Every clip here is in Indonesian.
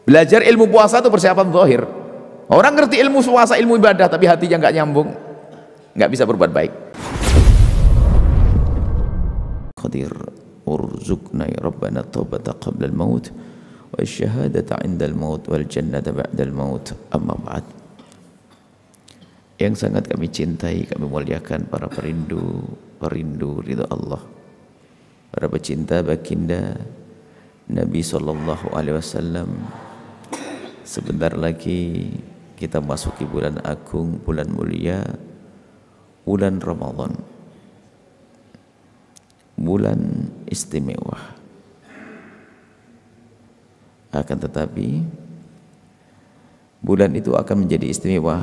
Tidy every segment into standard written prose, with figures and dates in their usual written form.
Belajar ilmu puasa itu persiapan zahir. Orang ngerti ilmu puasa, ilmu ibadah, tapi hatinya nggak nyambung, nggak bisa berbuat baik. Qadir urzuqna ya Rabbana taubata qabla al-maut wa syahadata 'inda al-maut wal jannata ba'da al-maut. Amma ba'd. Yang sangat kami cintai, kami muliakan para perindu ridha Allah, para pecinta baginda Nabi sallallahu alaihi wasallam. Sebentar lagi kita masuki bulan agung, bulan mulia, bulan Ramadan, bulan istimewa. Akan tetapi bulan itu akan menjadi istimewa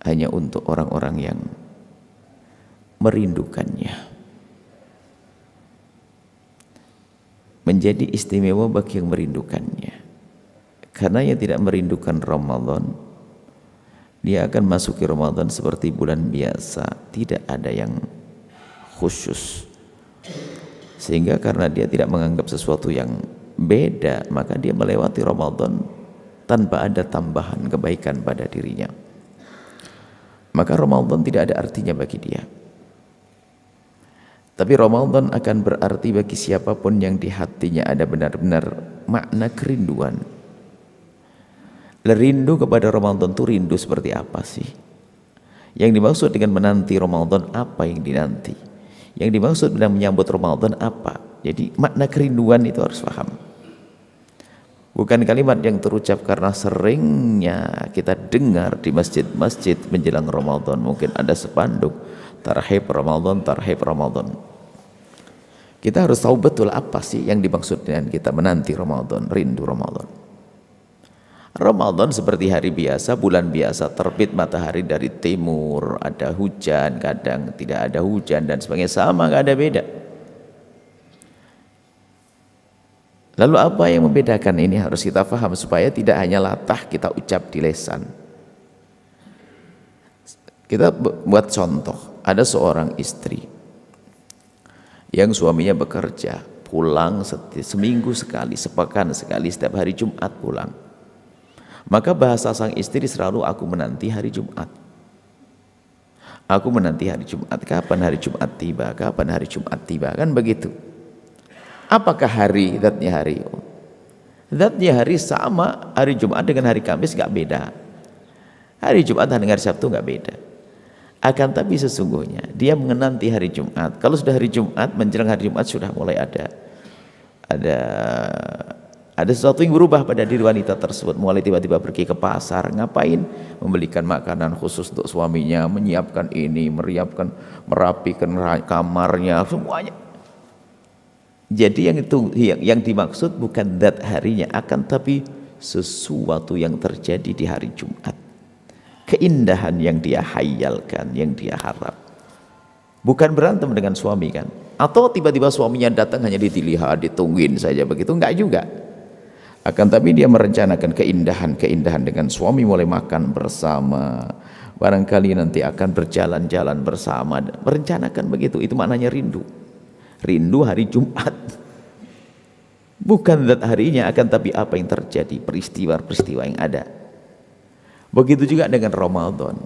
hanya untuk orang-orang yang merindukannya. Menjadi istimewa bagi yang merindukannya. Karena yang tidak merindukan Ramadan, dia akan masuki Ramadan seperti bulan biasa, tidak ada yang khusus. Sehingga karena dia tidak menganggap sesuatu yang beda, maka dia melewati Ramadan tanpa ada tambahan kebaikan pada dirinya. Maka Ramadan tidak ada artinya bagi dia. Tapi Ramadan akan berarti bagi siapapun yang di hatinya ada benar-benar makna kerinduan. Rindu kepada Ramadan itu rindu seperti apa sih? Yang dimaksud dengan menanti Ramadan, apa yang dinanti? Yang dimaksud dengan menyambut Ramadan apa? Jadi makna kerinduan itu harus paham. Bukan kalimat yang terucap karena seringnya kita dengar di masjid-masjid menjelang Ramadan. Mungkin ada spanduk tarhib Ramadan, tarhib Ramadan. Kita harus tahu betul apa sih yang dimaksud dengan kita menanti Ramadan, rindu Ramadan. Ramadan seperti hari biasa, bulan biasa, terbit matahari dari timur, ada hujan, kadang tidak ada hujan dan sebagainya, sama, nggak ada beda. Lalu apa yang membedakan ini harus kita paham supaya tidak hanya latah kita ucap di lisan. Kita buat contoh, ada seorang istri yang suaminya bekerja, pulang seminggu sekali, sepekan sekali, setiap hari Jumat pulang. Maka bahasa sang istri selalu, aku menanti hari Jumat. Aku menanti hari Jumat, kapan hari Jumat tiba, kapan hari Jumat tiba, kan begitu. Apakah hari, zatnya hari? Zatnya hari sama, hari Jumat dengan hari Kamis gak beda. Hari Jumat dengan hari Sabtu gak beda. Akan tapi sesungguhnya dia menanti hari Jumat. Kalau sudah hari Jumat, menjelang hari Jumat sudah mulai ada sesuatu yang berubah pada diri wanita tersebut. Mulai tiba-tiba pergi ke pasar, ngapain? Membelikan makanan khusus untuk suaminya, menyiapkan ini, merapikan kamarnya, semuanya. Jadi yang dimaksud bukan zat harinya, akan tapi sesuatu yang terjadi di hari Jumat. Keindahan yang dia hayalkan, yang dia harap. Bukan berantem dengan suami kan? Atau tiba-tiba suaminya datang hanya dilihat, ditungguin saja begitu, enggak juga. Akan tapi dia merencanakan keindahan dengan suami, mulai makan bersama, barangkali nanti akan berjalan-jalan bersama, merencanakan begitu. Itu maknanya rindu. Rindu hari Jumat, bukan zat harinya, akan tapi apa yang terjadi, peristiwa-peristiwa yang ada. Begitu juga dengan Ramadan.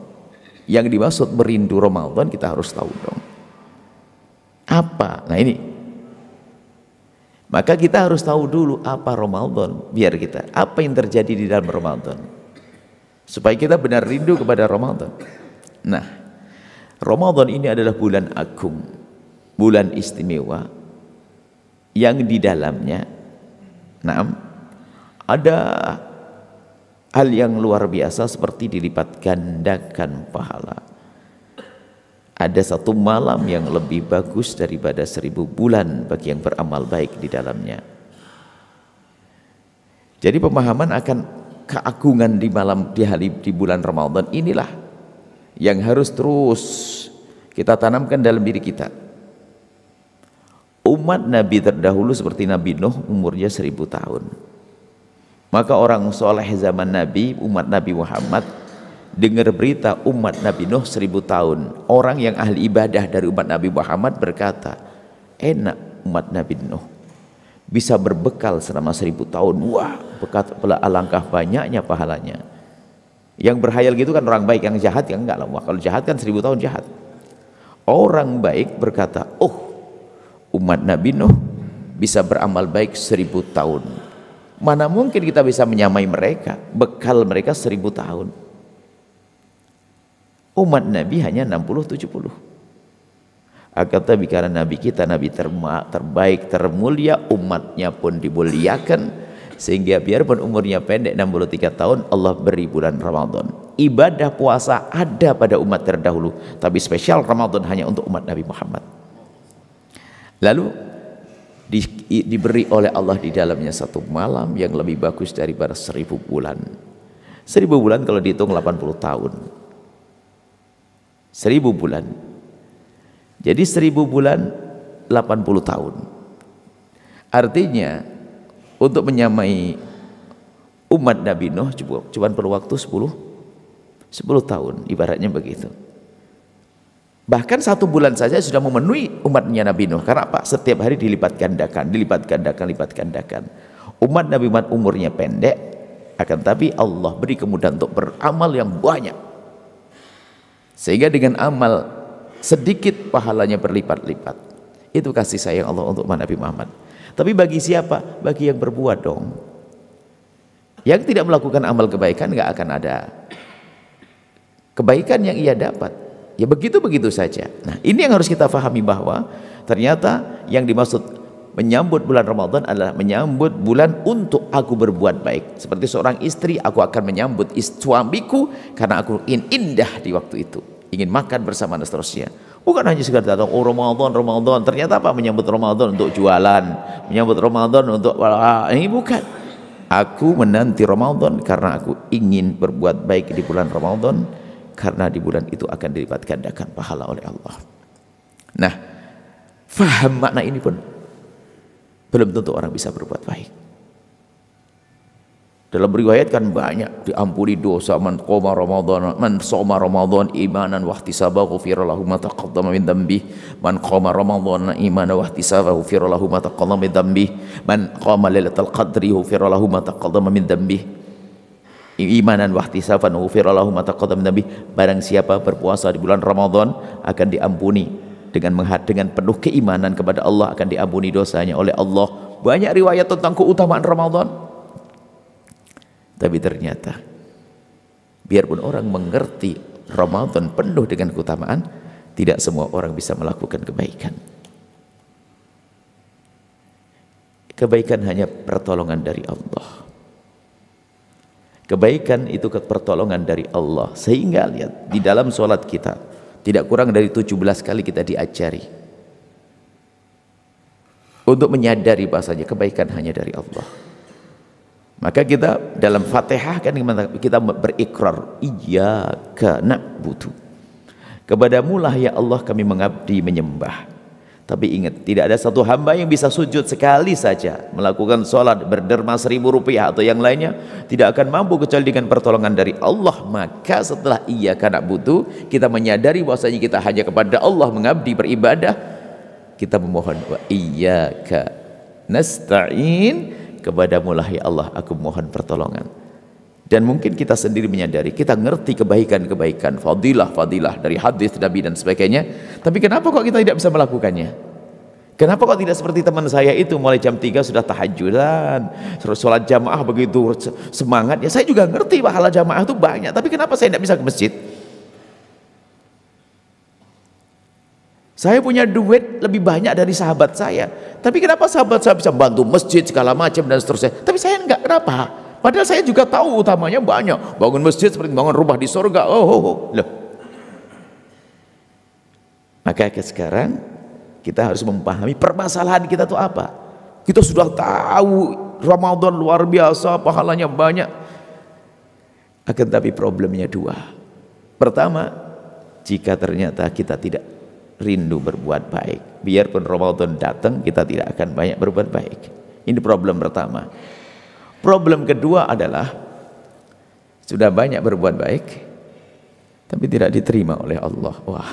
Yang dimaksud merindu Ramadan, kita harus tahu dong apa. Nah ini, maka kita harus tahu dulu apa Ramadan, biar kita apa yang terjadi di dalam Ramadan, supaya kita benar rindu kepada Ramadan. Nah, Ramadan ini adalah bulan agung, bulan istimewa, yang di dalamnya ada hal yang luar biasa seperti dilipat gandakan pahala. Ada satu malam yang lebih bagus daripada 1000 bulan bagi yang beramal baik di dalamnya. Jadi pemahaman akan keagungan di bulan Ramadan inilah yang harus terus kita tanamkan dalam diri kita. Umat Nabi terdahulu seperti Nabi Nuh, umurnya 1000 tahun. Maka orang soleh zaman Nabi, umat Nabi Muhammad, dengar berita umat Nabi Nuh 1000 tahun. Orang yang ahli ibadah dari umat Nabi Muhammad berkata, enak umat Nabi Nuh. bisa berbekal selama 1000 tahun. Wah, alangkah banyaknya pahalanya. Yang berhayal gitu kan orang baik, yang jahat ya enggak lah. Wah, kalau jahat kan 1000 tahun jahat. Orang baik berkata, oh, umat Nabi Nuh bisa beramal baik 1000 tahun. Mana mungkin kita bisa menyamai mereka, bekal mereka 1000 tahun. Umat Nabi hanya 60-70. Akan tetapi karena Nabi kita Nabi terbaik, termulia, umatnya pun dimuliakan, sehingga biarpun umurnya pendek 63 tahun, Allah beri bulan Ramadan. Ibadah puasa ada pada umat terdahulu, tapi spesial Ramadan hanya untuk umat Nabi Muhammad. Lalu diberi oleh Allah di dalamnya satu malam yang lebih bagus daripada 1000 bulan. 1000 bulan kalau dihitung 80 tahun. 1000 bulan. Jadi 1000 bulan 80 tahun. Artinya untuk menyamai umat Nabi Nuh cuma perlu waktu 10 tahun, ibaratnya begitu. Bahkan 1 bulan saja sudah memenuhi umatnya Nabi Nuh. Karena apa? Setiap hari dilipat gandakan. Umat Nabi Muhammad umurnya pendek, akan tapi Allah beri kemudahan untuk beramal yang banyak. Sehingga dengan amal sedikit pahalanya berlipat-lipat. Itu kasih sayang Allah untuk Nabi Muhammad. Tapi bagi siapa? Bagi yang berbuat dong. Yang tidak melakukan amal kebaikan nggak akan ada kebaikan yang ia dapat. Ya begitu-begitu saja. Nah, ini yang harus kita pahami, bahwa ternyata yang dimaksud menyambut bulan Ramadan adalah menyambut bulan untuk aku berbuat baik. Seperti seorang istri, aku akan menyambut suamiku karena aku ingin indah di waktu itu, ingin makan bersama dan seterusnya. Bukan hanya sekedar datang, oh Ramadan, ternyata apa? Menyambut Ramadan untuk jualan, menyambut Ramadan untuk ini bukan. Aku menanti Ramadan karena aku ingin berbuat baik di bulan Ramadan, karena di bulan itu akan dilipat gandakan pahala oleh Allah. Nah, faham makna ini pun belum tentu orang bisa berbuat baik. Dalam riwayat kan banyak diampuni dosa, man qoma Ramadan, man shoma Ramadan imanan wa ihtisaban ghufira lahu ma taqaddama min dhanbi, man qoma Ramadan imanan wa ihtisaban ghufira lahu ma taqaddama min dhanbi, man qama lailatul qadri ghufira lahu ma taqaddama min dhanbi, imanan wa ihtisaban ghufira lahu ma taqaddama min dhanbi. Barang siapa berpuasa di bulan Ramadan akan diampuni dengan penuh keimanan kepada Allah, akan diampuni dosanya oleh Allah. Banyak riwayat tentang keutamaan Ramadan. Tapi ternyata biarpun orang mengerti Ramadan penuh dengan keutamaan, tidak semua orang bisa melakukan kebaikan. Kebaikan hanya pertolongan dari Allah. Kebaikan itu pertolongan dari Allah. Sehingga lihat di dalam sholat kita tidak kurang dari 17 kali kita diajari untuk menyadari bahasanya kebaikan hanya dari Allah. Maka kita dalam Fatihah kan kita berikrar, iyyaka na'budu, kepadamu lah ya Allah kami mengabdi menyembah. Tapi ingat, tidak ada satu hamba yang bisa sujud sekali saja, melakukan sholat berderma 1000 rupiah atau yang lainnya, tidak akan mampu kecuali dengan pertolongan dari Allah. Maka setelah iyyaka na'budu, kita menyadari bahwasanya kita hanya kepada Allah mengabdi beribadah, kita memohon wa iyyaka nasta'in, kepadamu lah ya Allah aku mohon pertolongan. Dan mungkin kita sendiri menyadari, kita ngerti kebaikan-kebaikan, fadilah-fadilah dari hadis Nabi dan sebagainya, tapi kenapa kok kita tidak bisa melakukannya? Kenapa kok tidak seperti teman saya itu, mulai jam 3 sudah tahajudan, terus sholat jamaah begitu semangatnya. Saya juga ngerti pahala jamaah itu banyak, tapi kenapa saya tidak bisa ke masjid? Saya punya duit lebih banyak dari sahabat saya, tapi kenapa sahabat saya bisa bantu masjid segala macam dan seterusnya, tapi saya enggak? Kenapa? Padahal saya juga tahu utamanya banyak, bangun masjid seperti bangun rumah di surga. Loh. Maka sekarang kita harus memahami permasalahan kita itu apa. Kita sudah tahu Ramadan luar biasa, pahalanya banyak, akan tapi problemnya dua. Pertama, jika ternyata kita tidak rindu berbuat baik, biarpun Ramadan datang kita tidak akan banyak berbuat baik. Ini problem pertama. Problem kedua adalah sudah banyak berbuat baik tapi tidak diterima oleh Allah. Wah,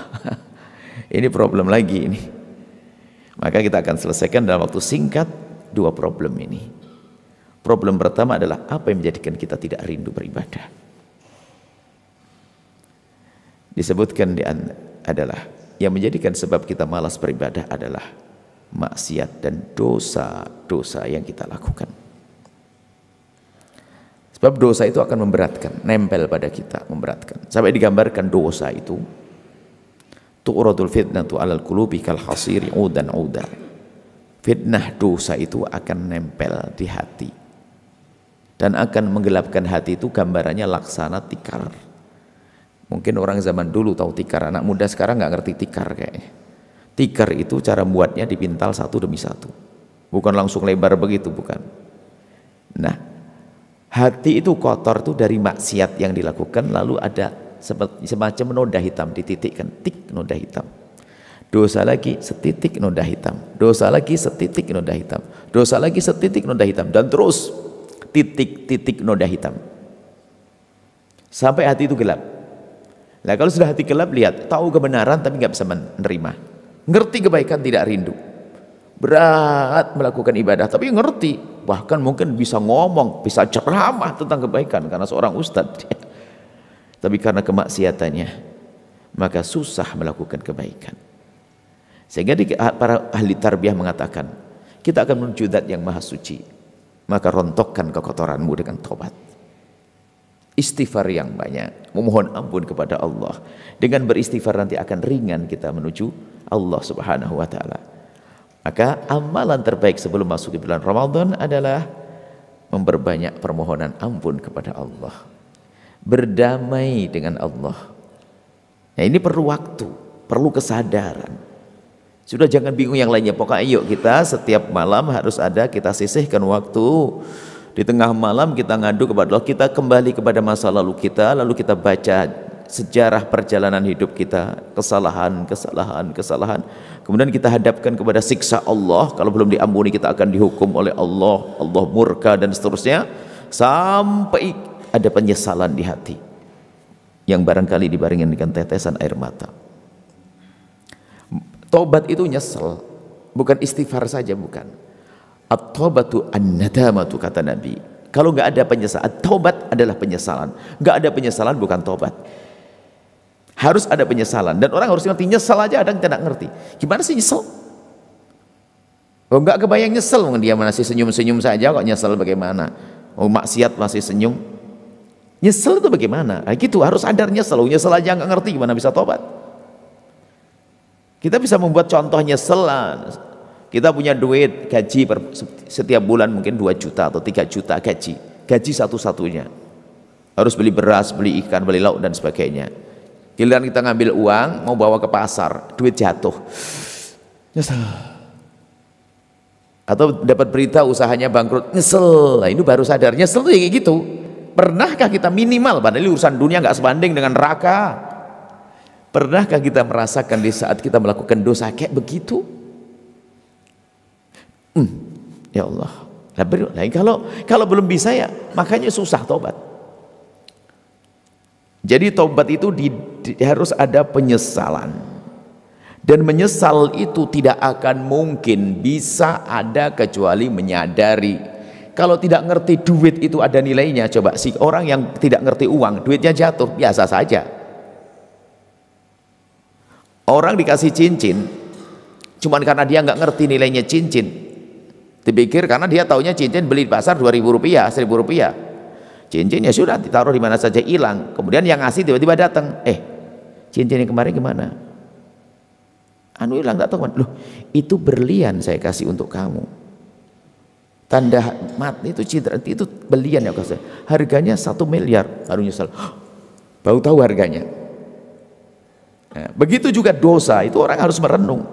ini problem lagi ini. Maka kita akan selesaikan dalam waktu singkat dua problem ini. Problem pertama adalah apa yang menjadikan kita tidak rindu beribadah. Disebutkan adalah yang menjadikan sebab kita malas beribadah adalah maksiat dan dosa-dosa yang kita lakukan. Sebab dosa itu akan memberatkan, nempel pada kita, memberatkan. Sampai digambarkan dosa itu tu'radul fitnatu 'alal qulubi kal hasiri 'udan 'uda. Fitnah dosa itu akan nempel di hati dan akan menggelapkan hati. Itu gambarannya laksana tikar. Mungkin orang zaman dulu tahu tikar, anak muda sekarang nggak ngerti tikar kayaknya. Tikar itu cara buatnya dipintal satu demi satu, bukan langsung lebar begitu, bukan. Nah, hati itu kotor tuh dari maksiat yang dilakukan, lalu ada semacam noda hitam dititikkan, tik noda hitam. Dosa lagi setitik noda hitam, dosa lagi setitik noda hitam, dosa lagi setitik noda hitam, dan terus titik-titik noda hitam sampai hati itu gelap. Nah, kalau sudah hati gelap, lihat, tahu kebenaran tapi nggak bisa menerima, ngerti kebaikan tidak rindu, berat melakukan ibadah tapi ngerti, bahkan mungkin bisa ngomong, bisa ceramah tentang kebaikan karena seorang ustadz tapi karena kemaksiatannya maka susah melakukan kebaikan. Sehingga para ahli tarbiyah mengatakan, kita akan menuju zat yang maha suci, maka rontokkan kekotoranmu dengan taubat, istighfar yang banyak, memohon ampun kepada Allah. Dengan beristighfar nanti akan ringan kita menuju Allah Subhanahu wa taala. Maka amalan terbaik sebelum masuk di bulan Ramadan adalah memperbanyak permohonan ampun kepada Allah, berdamai dengan Allah. Nah, ini perlu waktu, perlu kesadaran. Sudah jangan bingung yang lainnya, pokoknya yuk kita setiap malam harus ada, kita sisihkan waktu. Di tengah malam kita ngadu kepada Allah, kita kembali kepada masa lalu kita, lalu kita baca sejarah perjalanan hidup kita, kesalahan, kemudian kita hadapkan kepada siksa Allah. Kalau belum diampuni kita akan dihukum oleh Allah, Allah murka dan seterusnya, sampai ada penyesalan di hati yang barangkali dibarengi dengan tetesan air mata. Tobat itu nyesel, bukan istighfar saja, bukan. At-taubatu an-nadamatu, kata Nabi. Kalau nggak ada penyesalan, taubat adalah penyesalan. Nggak ada penyesalan bukan taubat. Harus ada penyesalan, dan orang harus ngerti. Nyesel aja ada yang tidak ngerti. Gimana sih nyesel? Oh, nggak kebayang nyesel, dia masih senyum-senyum saja kok nyesel bagaimana? Oh, maksiat masih senyum. Nyesel itu bagaimana? Nah, gitu, harus sadar nyesel. Nyesel aja nggak ngerti, gimana bisa tobat? Kita bisa membuat contoh nyesel. Kita punya duit gaji setiap bulan mungkin 2 juta atau 3 juta gaji satu-satunya. Harus beli beras, beli ikan, beli lauk dan sebagainya. Giliran kita ngambil uang mau bawa ke pasar, duit jatuh, nyesel. Atau dapat berita usahanya bangkrut, nyesel. Nah, ini baru sadar nyesel tuh kayak gitu. Pernahkah kita minimal, padahal urusan dunia nggak sebanding dengan neraka, pernahkah kita merasakan di saat kita melakukan dosa kayak begitu? Ya Allah. Nah, kalau belum bisa ya makanya susah tobat. Jadi tobat itu harus ada penyesalan, dan menyesal itu tidak akan mungkin bisa ada kecuali menyadari. Kalau tidak ngerti duit itu ada nilainya, coba si orang yang tidak ngerti uang, duitnya jatuh biasa saja. Orang dikasih cincin cuman karena dia nggak ngerti nilainya cincin, dipikir karena dia taunya cincin beli di pasar 2.000 rupiah, 1.000 rupiah, cincin ya sudah ditaruh di mana saja hilang. Kemudian yang ngasih tiba-tiba datang, cincin yang kemarin gimana? Anu hilang, tak tahu. Loh, itu berlian saya kasih untuk kamu, tanda mati itu, cinta itu berlian ya kasih, harganya 1 miliar. Baru nyesel, baru tahu harganya. Nah, begitu juga dosa itu orang harus merenung.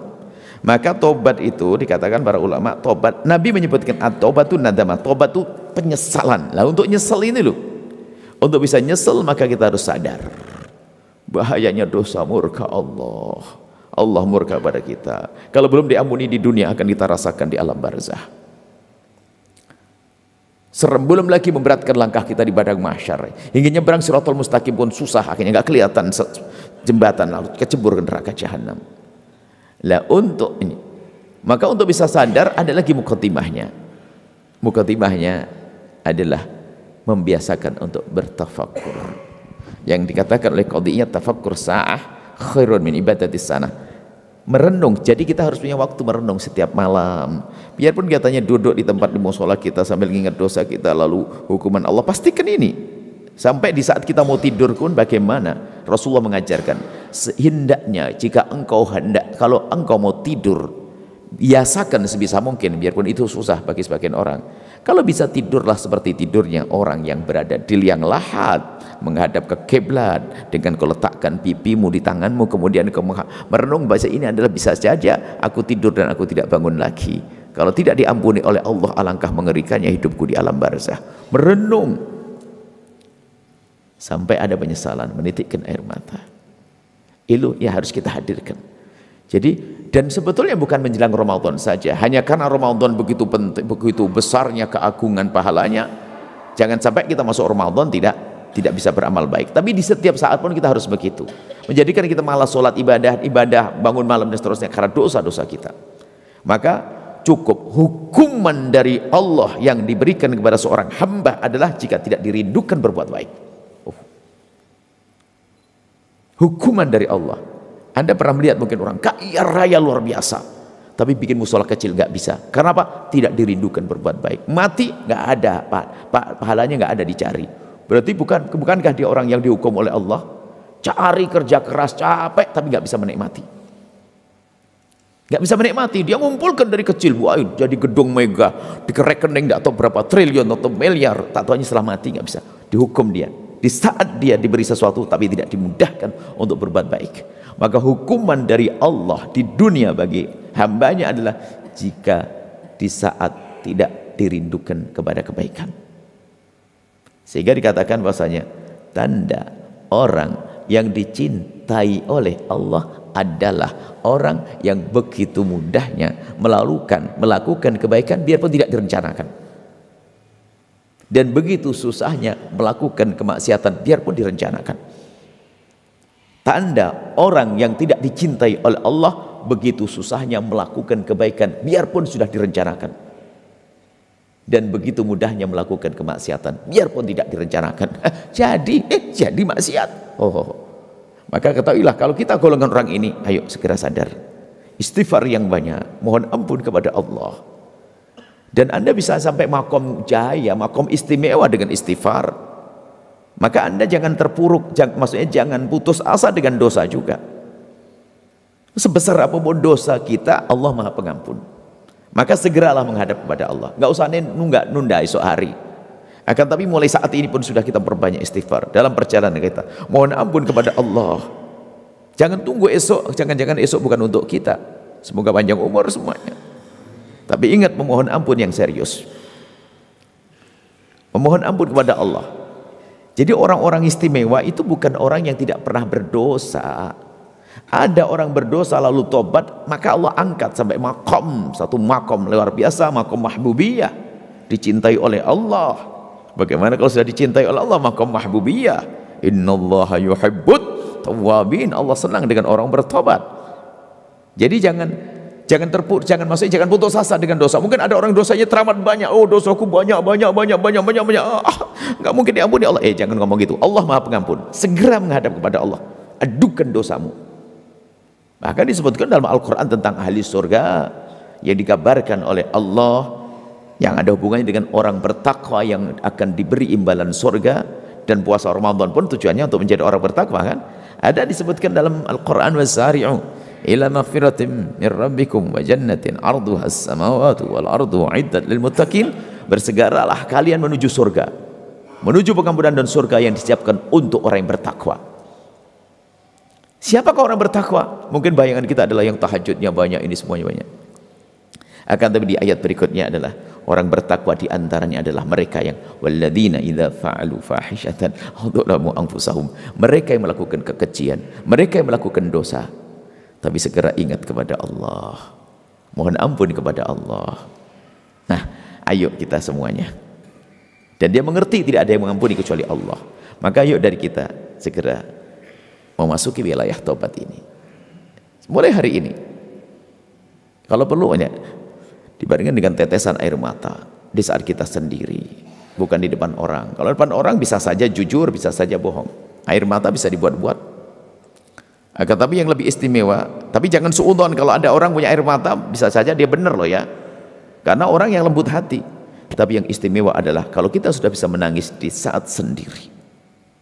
Maka tobat itu dikatakan para ulama, tobat, Nabi menyebutkan at-taubatu nadamah, tobat itu penyesalan. Lah untuk nyesel ini loh, untuk bisa nyesel maka kita harus sadar bahayanya dosa, murka Allah. Allah murka pada kita. Kalau belum diampuni di dunia akan kita rasakan di alam barzah. Serem, belum lagi memberatkan langkah kita di padang mahsyar. Hingga nyebrang Shiratal Mustaqim pun susah, akhirnya nggak kelihatan jembatan, lalu kecebur ke neraka jahanam. Lah untuk ini, maka untuk bisa sadar ada lagi mukadimahnya. Mukaddimahnya adalah membiasakan untuk bertafakkur. Yang dikatakan oleh qadhiyah tafakkur sa'ah khairun min ibadatis sanah. Merenung, jadi kita harus punya waktu merenung setiap malam. Biarpun katanya duduk di tempat di musola kita sambil mengingat dosa kita lalu hukuman Allah, pastikan ini. Sampai di saat kita mau tidur pun bagaimana? Rasulullah mengajarkan, hendaknya jika engkau kalau engkau mau tidur, biasakan sebisa mungkin, biarpun itu susah bagi sebagian orang. Kalau bisa tidurlah seperti tidurnya orang yang berada di liang lahat, menghadap ke kiblat, dengan kau letakkan pipimu di tanganmu, kemudian kau merenung bahasa ini adalah bisa saja aku tidur dan aku tidak bangun lagi. Kalau tidak diampuni oleh Allah, alangkah mengerikannya hidupku di alam barzah. Merenung sampai ada penyesalan, menitikkan air mata. Itu yang harus kita hadirkan. Jadi, dan sebetulnya bukan menjelang Ramadan saja, hanya karena Ramadan begitu penting, begitu besarnya keagungan pahalanya, jangan sampai kita masuk Ramadan tidak bisa beramal baik. Tapi di setiap saat pun kita harus begitu, menjadikan kita malas sholat, ibadah, bangun malam dan seterusnya karena dosa-dosa kita. Maka cukup hukuman dari Allah yang diberikan kepada seorang hamba adalah jika tidak dirindukan berbuat baik. Hukuman dari Allah. Anda pernah melihat mungkin orang kaya raya luar biasa, tapi bikin musola kecil nggak bisa. Karena apa? Tidak dirindukan berbuat baik. Mati nggak ada, pahalanya nggak ada dicari. Berarti bukankah dia orang yang dihukum oleh Allah? Cari kerja keras, capek, tapi nggak bisa menikmati. Nggak bisa menikmati. Dia ngumpulkan dari kecil, wah, jadi gedung mega, di rekening nggak tahu berapa triliun atau miliar. Tak tahunya setelah mati nggak bisa. Dihukum dia. Di saat dia diberi sesuatu, tapi tidak dimudahkan untuk berbuat baik. Maka hukuman dari Allah di dunia bagi hambanya adalah jika di saat tidak dirindukan kepada kebaikan. Sehingga dikatakan bahwasanya tanda orang yang dicintai oleh Allah adalah orang yang begitu mudahnya melakukan kebaikan biarpun tidak direncanakan, dan begitu susahnya melakukan kemaksiatan biarpun direncanakan. Tanda orang yang tidak dicintai oleh Allah begitu susahnya melakukan kebaikan biarpun sudah direncanakan, dan begitu mudahnya melakukan kemaksiatan biarpun tidak direncanakan. Jadi maksiat. Maka ketahuilah kalau kita golongan orang ini, ayo segera sadar, istighfar yang banyak, mohon ampun kepada Allah, dan Anda bisa sampai makom jaya, makom istimewa dengan istighfar. Maka Anda jangan terpuruk, maksudnya jangan putus asa dengan dosa juga. Sebesar apapun dosa kita, Allah Maha Pengampun. Maka segeralah menghadap kepada Allah. Nggak usah nunda esok hari. Akan tapi mulai saat ini pun sudah kita perbanyak istighfar dalam perjalanan kita. Mohon ampun kepada Allah. Jangan tunggu esok, jangan-jangan esok bukan untuk kita. Semoga panjang umur semuanya. Tapi ingat, memohon ampun yang serius. Memohon ampun kepada Allah. Jadi orang-orang istimewa itu bukan orang yang tidak pernah berdosa. Ada orang berdosa lalu tobat, maka Allah angkat sampai satu makom luar biasa, makom mahbubiyah, dicintai oleh Allah. Bagaimana kalau sudah dicintai oleh Allah, makom mahbubiyah? Innallaha yuhibbut tawwabin. Allah senang dengan orang bertobat. Jadi jangan putus asa dengan dosa. Mungkin ada orang dosanya teramat banyak. Oh, dosaku banyak. Nggak mungkin diampuni Allah. Jangan ngomong gitu. Allah Maha Pengampun. Segera menghadap kepada Allah. Adukan dosamu. Bahkan disebutkan dalam Al-Quran tentang ahli surga yang dikabarkan oleh Allah, yang ada hubungannya dengan orang bertakwa yang akan diberi imbalan surga. Dan puasa Ramadan pun tujuannya untuk menjadi orang bertakwa, kan? Ada disebutkan dalam Al-Quran, wasari'u ila maghfiratin min rabbikum wa jannatin arduha as-samawati wal ardu uiddat lil muttaqin. Bersegeralah kalian menuju surga, menuju pengampunan dan surga yang disiapkan untuk orang yang bertakwa. Siapakah orang bertakwa? Mungkin bayangan kita adalah yang tahajudnya banyak, ini semuanya banyak. Akan tapi di ayat berikutnya adalah orang bertakwa di antaranya adalah mereka yang walladzina idza fa'alu fahishatan dzalamu anfusahum. Mereka yang melakukan kekejian, mereka yang melakukan dosa, tapi segera ingat kepada Allah, mohon ampun kepada Allah. Nah, ayo kita semuanya, dan dia mengerti tidak ada yang mengampuni kecuali Allah. Maka ayo dari kita segera memasuki wilayah taubat ini mulai hari ini. Kalau perlu hanya dibandingkan dengan tetesan air mata, di saat kita sendiri, bukan di depan orang. Kalau di depan orang bisa saja jujur, bisa saja bohong. Air mata bisa dibuat-buat. Akan tapi yang lebih istimewa, tapi jangan suudzon kalau ada orang punya air mata, bisa saja dia benar loh ya. Karena orang yang lembut hati. Tapi yang istimewa adalah kalau kita sudah bisa menangis di saat sendiri.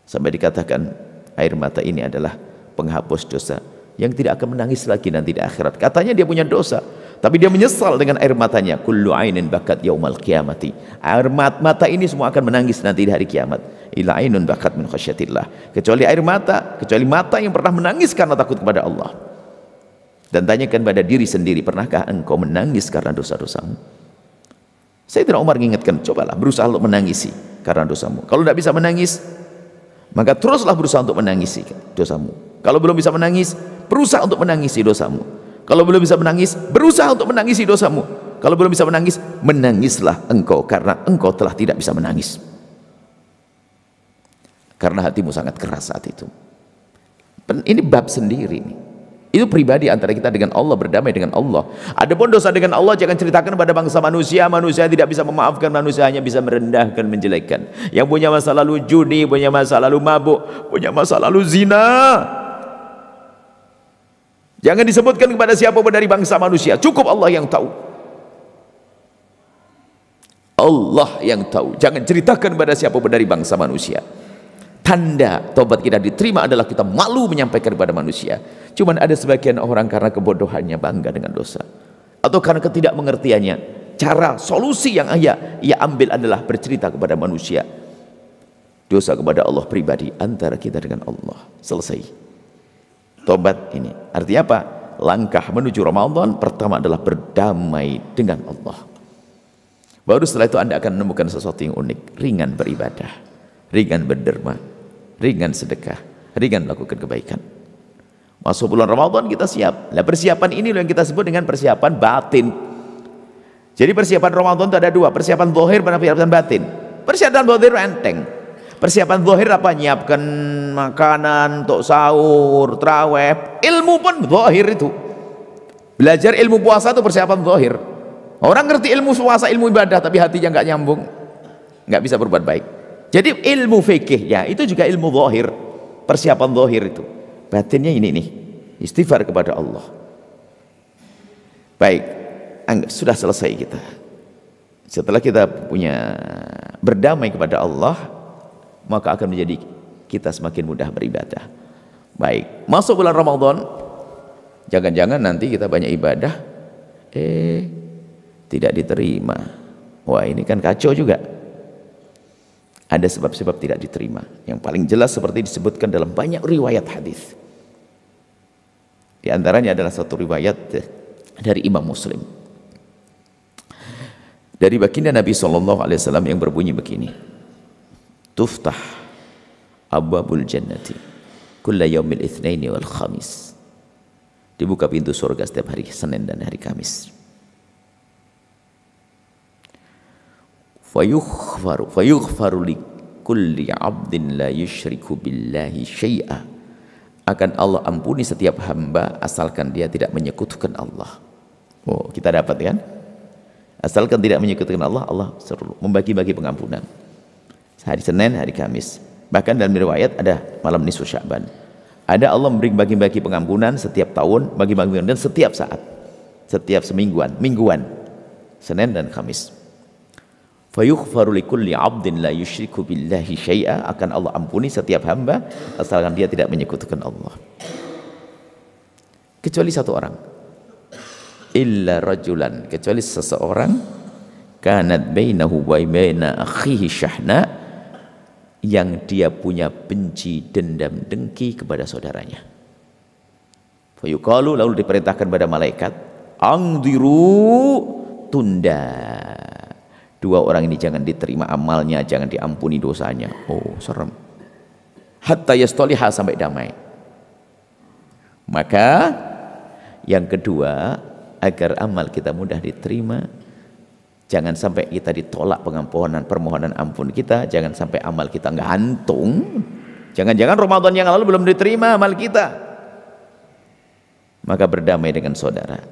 Sampai dikatakan air mata ini adalah penghapus dosa yang tidak akan menangis lagi nanti di akhirat. Katanya dia punya dosa, tapi dia menyesal dengan air matanya. Kullu ainin bakat yaumal qiyamati. Air mata ini semua akan menangis nanti di hari kiamat. Illa ainun bakat min khasyatillah. Kecuali air mata, kecuali mata yang pernah menangis karena takut kepada Allah. Dan tanyakan pada diri sendiri, pernahkah engkau menangis karena dosa-dosamu? Sayyidina Umar mengingatkan, cobalah berusaha untuk menangisi karena dosamu. Kalau tidak bisa menangis, maka teruslah berusaha untuk menangisi dosamu. Kalau belum bisa menangis, berusaha untuk menangisi dosamu. Kalau belum bisa menangis, berusaha untuk menangisi dosamu. Kalau belum bisa menangis, menangislah engkau karena engkau telah tidak bisa menangis. Karena hatimu sangat keras saat itu. Ini bab sendiri nih. Itu pribadi antara kita dengan Allah, berdamai dengan Allah. Adapun dosa dengan Allah jangan ceritakan pada bangsa manusia. Manusia tidak bisa memaafkan, manusia hanya bisa merendahkan, menjelekkan. Yang punya masa lalu judi, punya masa lalu mabuk, punya masa lalu zina, jangan disebutkan kepada siapapun dari bangsa manusia. Cukup Allah yang tahu. Allah yang tahu. Jangan ceritakan kepada siapapun dari bangsa manusia. Tanda tobat kita diterima adalah kita malu menyampaikan kepada manusia. Cuman ada sebagian orang karena kebodohannya bangga dengan dosa, atau karena ketidakmengertiannya, cara solusi yang ia ambil adalah bercerita kepada manusia. Dosa kepada Allah pribadi antara kita dengan Allah. Selesai. Tobat ini artinya apa? Langkah menuju Ramadan pertama adalah berdamai dengan Allah. Baru setelah itu Anda akan menemukan sesuatu yang unik. Ringan beribadah, ringan berderma, ringan sedekah, ringan melakukan kebaikan. Masuk bulan Ramadan kita siap. Nah, persiapan ini loh yang kita sebut dengan persiapan batin. Jadi persiapan Ramadan itu ada dua, persiapan zahir dan persiapan batin. Persiapan zahir enteng. Persiapan zahir apa? Nyiapkan makanan untuk sahur, tarawih. Ilmu pun zahir itu. Belajar ilmu puasa itu persiapan zahir. Orang ngerti ilmu puasa, ilmu ibadah, tapi hatinya nggak nyambung, nggak bisa berbuat baik. Jadi ilmu fikihnya itu juga ilmu zahir, persiapan zahir itu. Batinnya ini nih, istighfar kepada Allah. Baik, sudah selesai kita. Setelah kita punya berdamai kepada Allah, maka akan menjadi kita semakin mudah beribadah. Baik, masuk bulan Ramadan, jangan-jangan nanti kita banyak ibadah, tidak diterima. Wah, ini kan kacau juga. Ada sebab-sebab tidak diterima. Yang paling jelas seperti disebutkan dalam banyak riwayat hadis. Di antaranya adalah satu riwayat dari Imam Muslim. Dari baginda Nabi SAW yang berbunyi begini. Tuftah abwabul jannati kulla yaumil itsnaini wal khamis. Dibuka pintu surga setiap hari Senin dan hari Kamis. Fayughfaru li kulli 'abdin la yusyriku billahi syai'a. Akan Allah ampuni setiap hamba asalkan dia tidak menyekutukan Allah. Oh, kita dapat kan? Asalkan tidak menyekutukan Allah, Allah suruh membagi-bagi pengampunan. Hari Senin, hari Kamis. Bahkan dalam riwayat ada malam nisfu Sya'ban. Ada Allah memberi bagi-bagi pengampunan setiap tahun, bagi-bagi pengampunan setiap saat. Setiap mingguan. Senin dan Kamis. Fayughfaru likulli 'abdin la yusyriku billahi syai'a. Akan Allah ampuni setiap hamba asalkan dia tidak menyekutukan Allah. Kecuali satu orang. Illa rajulan, kecuali seseorang kanat bainahu wa baina akhihi syahna, yang dia punya benci, dendam, dengki kepada saudaranya. Fayuqalu, lalu diperintahkan pada malaikat, angdiru, tunda. Dua orang ini jangan diterima amalnya, jangan diampuni dosanya. Oh, serem. Hatta yastaliha, sampai damai. Maka yang kedua, agar amal kita mudah diterima, jangan sampai kita ditolak permohonan ampun kita, jangan sampai amal kita gantung. Jangan-jangan Ramadan yang lalu belum diterima amal kita. Maka berdamai dengan saudara.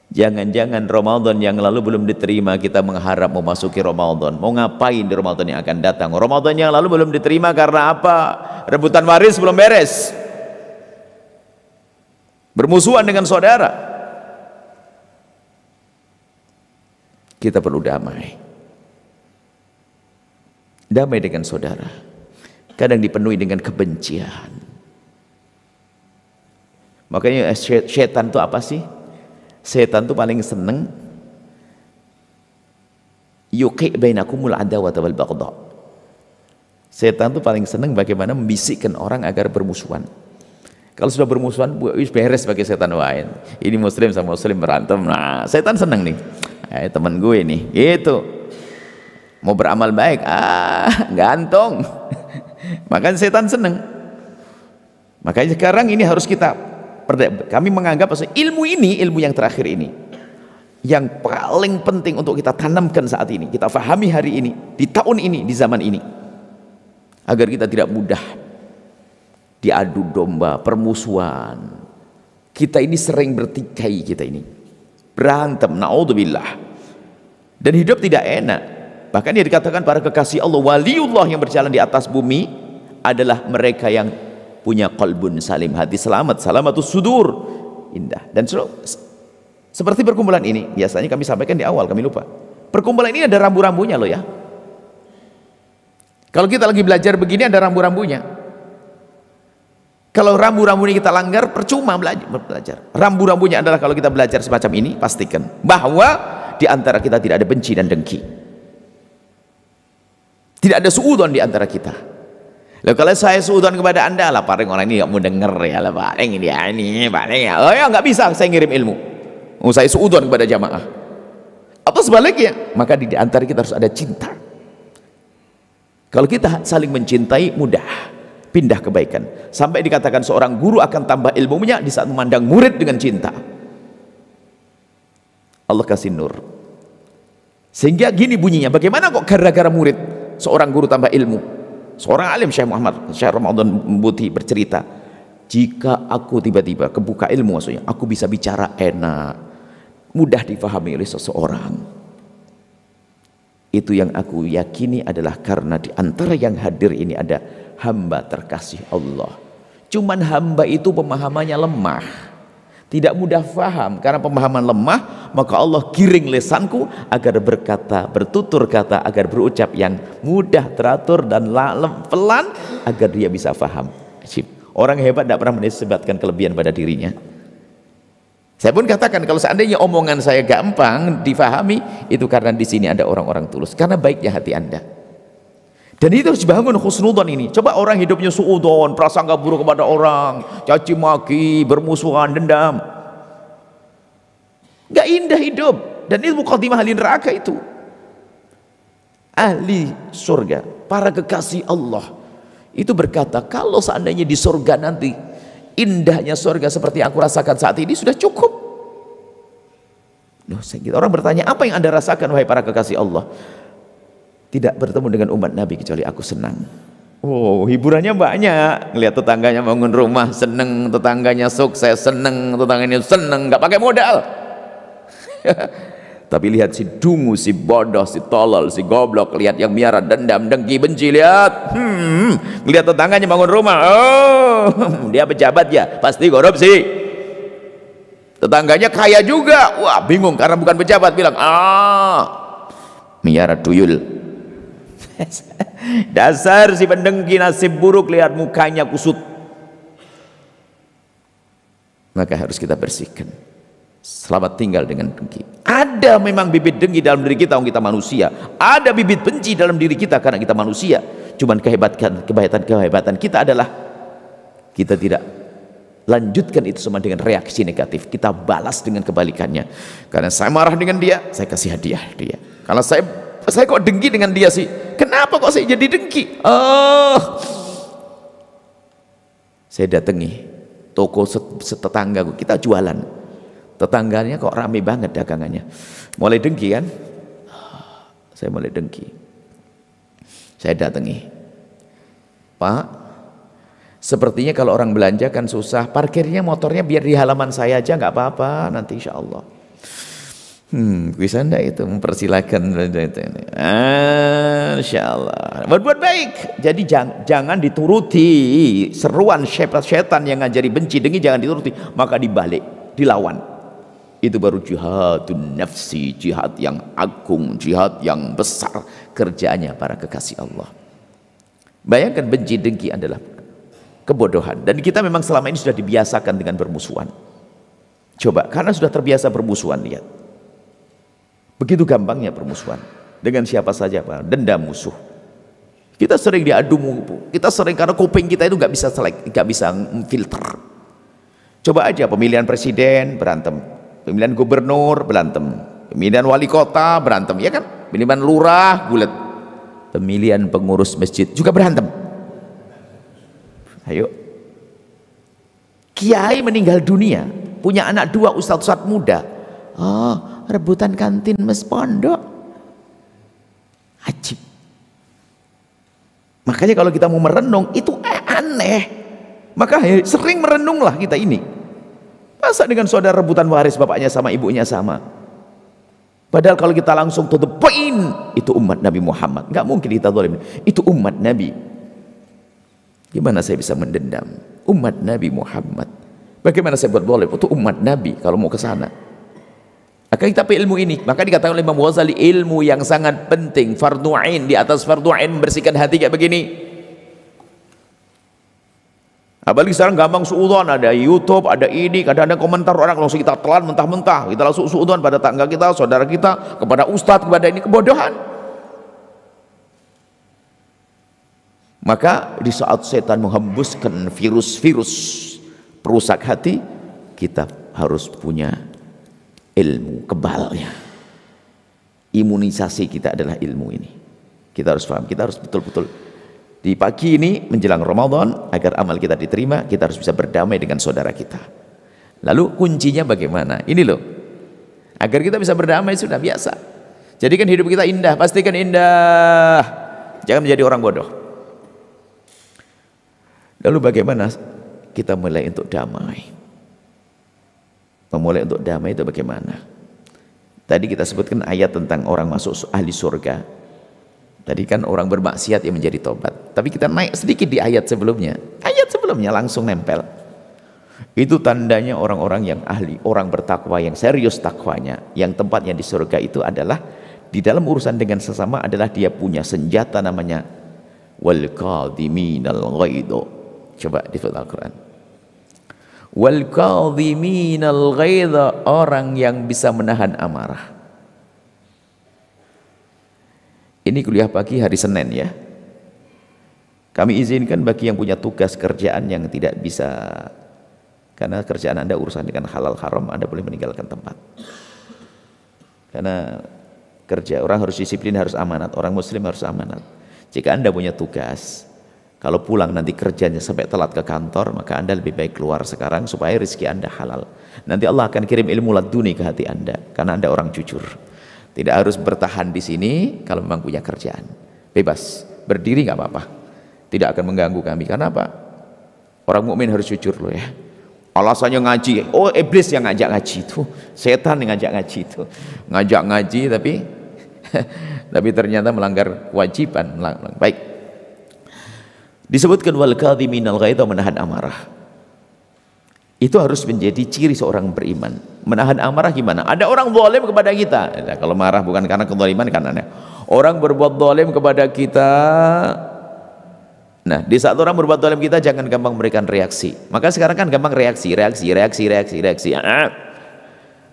Jangan-jangan Ramadan yang lalu belum diterima, kita mengharap memasuki Ramadan. Mau ngapain di Ramadan yang akan datang? Ramadan yang lalu belum diterima karena apa? Rebutan waris belum beres, bermusuhan dengan saudara. Kita perlu damai. Damai dengan saudara kadang dipenuhi dengan kebencian. Makanya setan itu apa sih? Setan itu paling seneng yuqi bainakumul adawata wal baghdha. Setan itu paling seneng bagaimana membisikkan orang agar bermusuhan. Kalau sudah bermusuhan, beres bagi setan lain. Ini muslim sama muslim berantem. Nah, setan seneng nih. Teman gue nih, gitu. Mau beramal baik, gantung. Makanya setan seneng. Makanya sekarang ini harus kami menganggap ilmu ini, ilmu yang terakhir ini, yang paling penting untuk kita tanamkan saat ini, kita fahami hari ini, di tahun ini, di zaman ini, agar kita tidak mudah diadu domba, permusuhan. Kita ini sering bertikai, kita ini berantem, naudzubillah, dan hidup tidak enak. Bahkan dia dikatakan para kekasih Allah, waliullah yang berjalan di atas bumi adalah mereka yang punya qalbun salim, hati selamat, salamatus sudur, indah. Dan seperti perkumpulan ini, biasanya kami sampaikan di awal, kami lupa. Perkumpulan ini ada rambu-rambunya loh ya. Kalau kita lagi belajar begini ada rambu-rambunya. Kalau rambu-rambu ini kita langgar, percuma belajar. Rambu-rambunya adalah kalau kita belajar semacam ini, pastikan bahwa di antara kita tidak ada benci dan dengki. Tidak ada suudzon di antara kita. Lalu kalau saya suudzon kepada anda lah, paling orang ini nggak mau denger ya lah, paling dia ini paling ya, oh ya nggak bisa saya ngirim ilmu. Saya suudzon kepada jamaah. Atau sebaliknya, maka di antara kita harus ada cinta. Kalau kita saling mencintai, mudah pindah kebaikan. Sampai dikatakan seorang guru akan tambah ilmunya di saat memandang murid dengan cinta. Allah kasih nur. Sehingga gini bunyinya, bagaimana kok gara-gara murid seorang guru tambah ilmu? Seorang alim, Syekh Ramadan Buti bercerita, jika aku tiba-tiba kebuka ilmu, maksudnya aku bisa bicara enak, mudah difahami oleh seseorang, itu yang aku yakini adalah karena di antara yang hadir ini ada hamba terkasih Allah. Cuman hamba itu pemahamannya lemah, tidak mudah faham. Karena pemahaman lemah, maka Allah giring lesanku agar berkata, bertutur kata, agar berucap yang mudah, teratur dan pelan, agar dia bisa faham. Orang hebat tidak pernah menisbatkan kelebihan pada dirinya. Saya pun katakan, kalau seandainya omongan saya gampang difahami, itu karena di sini ada orang-orang tulus, karena baiknya hati anda. Dan itu harus dibangun husnudzon ini. Coba orang hidupnya suudzon, prasangka buruk kepada orang, caci maki, bermusuhan, dendam, gak indah hidup. Dan itu muqaddimah ahli neraka itu. Ahli surga, para kekasih Allah itu berkata, kalau seandainya di surga nanti indahnya surga seperti yang aku rasakan saat ini, sudah cukup. Orang bertanya, apa yang anda rasakan wahai para kekasih Allah? Tidak bertemu dengan umat Nabi kecuali aku senang. Oh, hiburannya banyak. Ngelihat tetangganya bangun rumah, seneng. Tetangganya sukses, seneng. Tetangganya seneng, nggak pakai modal. Tapi lihat si dungu, si bodoh, si tolol, si goblok, lihat yang miara dendam, dengki, benci, lihat. Lihat tetangganya bangun rumah. Oh, dia pejabat ya, pasti korupsi. Tetangganya kaya juga. Wah, bingung karena bukan pejabat, bilang, miara tuyul. Dasar si pendengki, nasib buruk, lihat mukanya kusut. Maka harus kita bersihkan. Selamat tinggal dengan dengki. Ada memang bibit dengki dalam diri kita, kita manusia. Ada bibit benci dalam diri kita karena kita manusia. Cuman kehebatan kita adalah kita tidak lanjutkan itu semua dengan reaksi negatif. Kita balas dengan kebalikannya. Karena saya marah dengan dia, saya kasih hadiah dia. Kalau saya kok dengki dengan dia sih? Kenapa kok saya jadi dengki? Saya datangi toko tetanggaku, kita jualan. Tetangganya kok rame banget dagangannya. Mulai dengki kan? Saya mulai dengki. Saya datangi. Pak, sepertinya kalau orang belanja kan susah. Parkirnya motornya biar di halaman saya aja, nggak apa-apa. Nanti insya Allah. Bisa enggak itu mempersilahkan Masya Allah. Berbuat baik. Jadi jangan dituruti seruan setan yang ngajari benci, dengki, jangan dituruti, maka dibalik, dilawan. Itu baru jihadun nafsi, jihad yang agung, jihad yang besar, kerjaannya para kekasih Allah. Bayangkan benci, dengki adalah kebodohan, dan kita memang selama ini sudah dibiasakan dengan bermusuhan. Coba, karena sudah terbiasa bermusuhan, lihat begitu gampangnya permusuhan dengan siapa saja, Pak. Dendam musuh. Kita sering diadu musuh. Kita sering, karena kuping kita itu nggak bisa nggak bisa filter. Coba aja pemilihan presiden berantem, pemilihan gubernur berantem, pemilihan wali kota berantem, ya kan? Pemilihan lurah bulat, pemilihan pengurus masjid juga berantem. Ayo, kiai meninggal dunia, punya anak 2 ustadz muda. Oh, rebutan kantin mes pondok. Ajib. Makanya kalau kita mau merenung itu aneh. Maka sering merenunglah kita ini. Masa dengan saudara rebutan waris bapaknya sama ibunya sama? Padahal kalau kita langsung to the point, itu umat Nabi Muhammad. Nggak mungkin kita zalim. Itu umat Nabi. Gimana saya bisa mendendam? Umat Nabi Muhammad. Bagaimana saya buat zalim? Itu umat Nabi kalau mau ke sana. Akan kita ilmu ini, maka dikatakan oleh Imam Ghazali, ilmu yang sangat penting, fardu ain, di atas fardu ain membersihkan hati kayak begini. Apalagi sekarang gampang suudzon, ada YouTube, ada ini, kadang-kadang komentar orang langsung kita telan mentah-mentah, kita langsung suudzon pada tangga kita, saudara kita, kepada ustadz, kepada ini, kebodohan. Maka di saat setan menghembuskan virus-virus perusak hati, kita harus punya ilmu kebalnya. Imunisasi kita adalah ilmu ini. Kita harus paham, kita harus betul-betul di pagi ini menjelang Ramadan, agar amal kita diterima, kita harus bisa berdamai dengan saudara kita. Lalu kuncinya bagaimana? Ini loh, agar kita bisa berdamai sudah biasa. Jadikan hidup kita indah, pastikan indah. Jangan menjadi orang bodoh. Lalu bagaimana kita mulai untuk damai? Memulai untuk damai itu bagaimana? Tadi kita sebutkan ayat tentang orang masuk ahli surga. Tadi kan orang bermaksiat yang menjadi tobat. Tapi kita naik sedikit di ayat sebelumnya. Ayat sebelumnya langsung nempel. Itu tandanya orang-orang yang ahli, orang bertakwa yang serius takwanya. Yang tempatnya di surga itu adalah di dalam urusan dengan sesama adalah dia punya senjata namanya wal kadhiminal ghaidha. Coba di Al-Qur'an. Wal kadhiminal ghaidha, orang yang bisa menahan amarah. Ini kuliah pagi hari Senin ya. Kami izinkan bagi yang punya tugas kerjaan yang tidak bisa, karena kerjaan Anda urusan dengan halal haram, Anda boleh meninggalkan tempat. Karena kerja orang harus disiplin, harus amanat, orang muslim harus amanat. Jika Anda punya tugas, kalau pulang nanti kerjanya sampai telat ke kantor, maka Anda lebih baik keluar sekarang supaya rezeki Anda halal. Nanti Allah akan kirim ilmu laduni ke hati Anda, karena Anda orang jujur. Tidak harus bertahan di sini kalau memang punya kerjaan. Bebas, berdiri nggak apa-apa. Tidak akan mengganggu kami. Karena apa? Orang mukmin harus jujur loh ya. Alasannya ngaji. Oh, iblis yang ngajak ngaji itu. Setan yang ngajak ngaji itu. Ngajak ngaji tapi ternyata melanggar kewajiban. Baik. Disebutkan wal kadhiminal ghaidha, menahan amarah. Itu harus menjadi ciri seorang beriman. Menahan amarah gimana? Ada orang zalim kepada kita. Nah, kalau marah bukan karena kezaliman, karena orang berbuat zalim kepada kita. Nah, di saat orang berbuat zalim kita, jangan gampang memberikan reaksi. Maka sekarang kan gampang reaksi.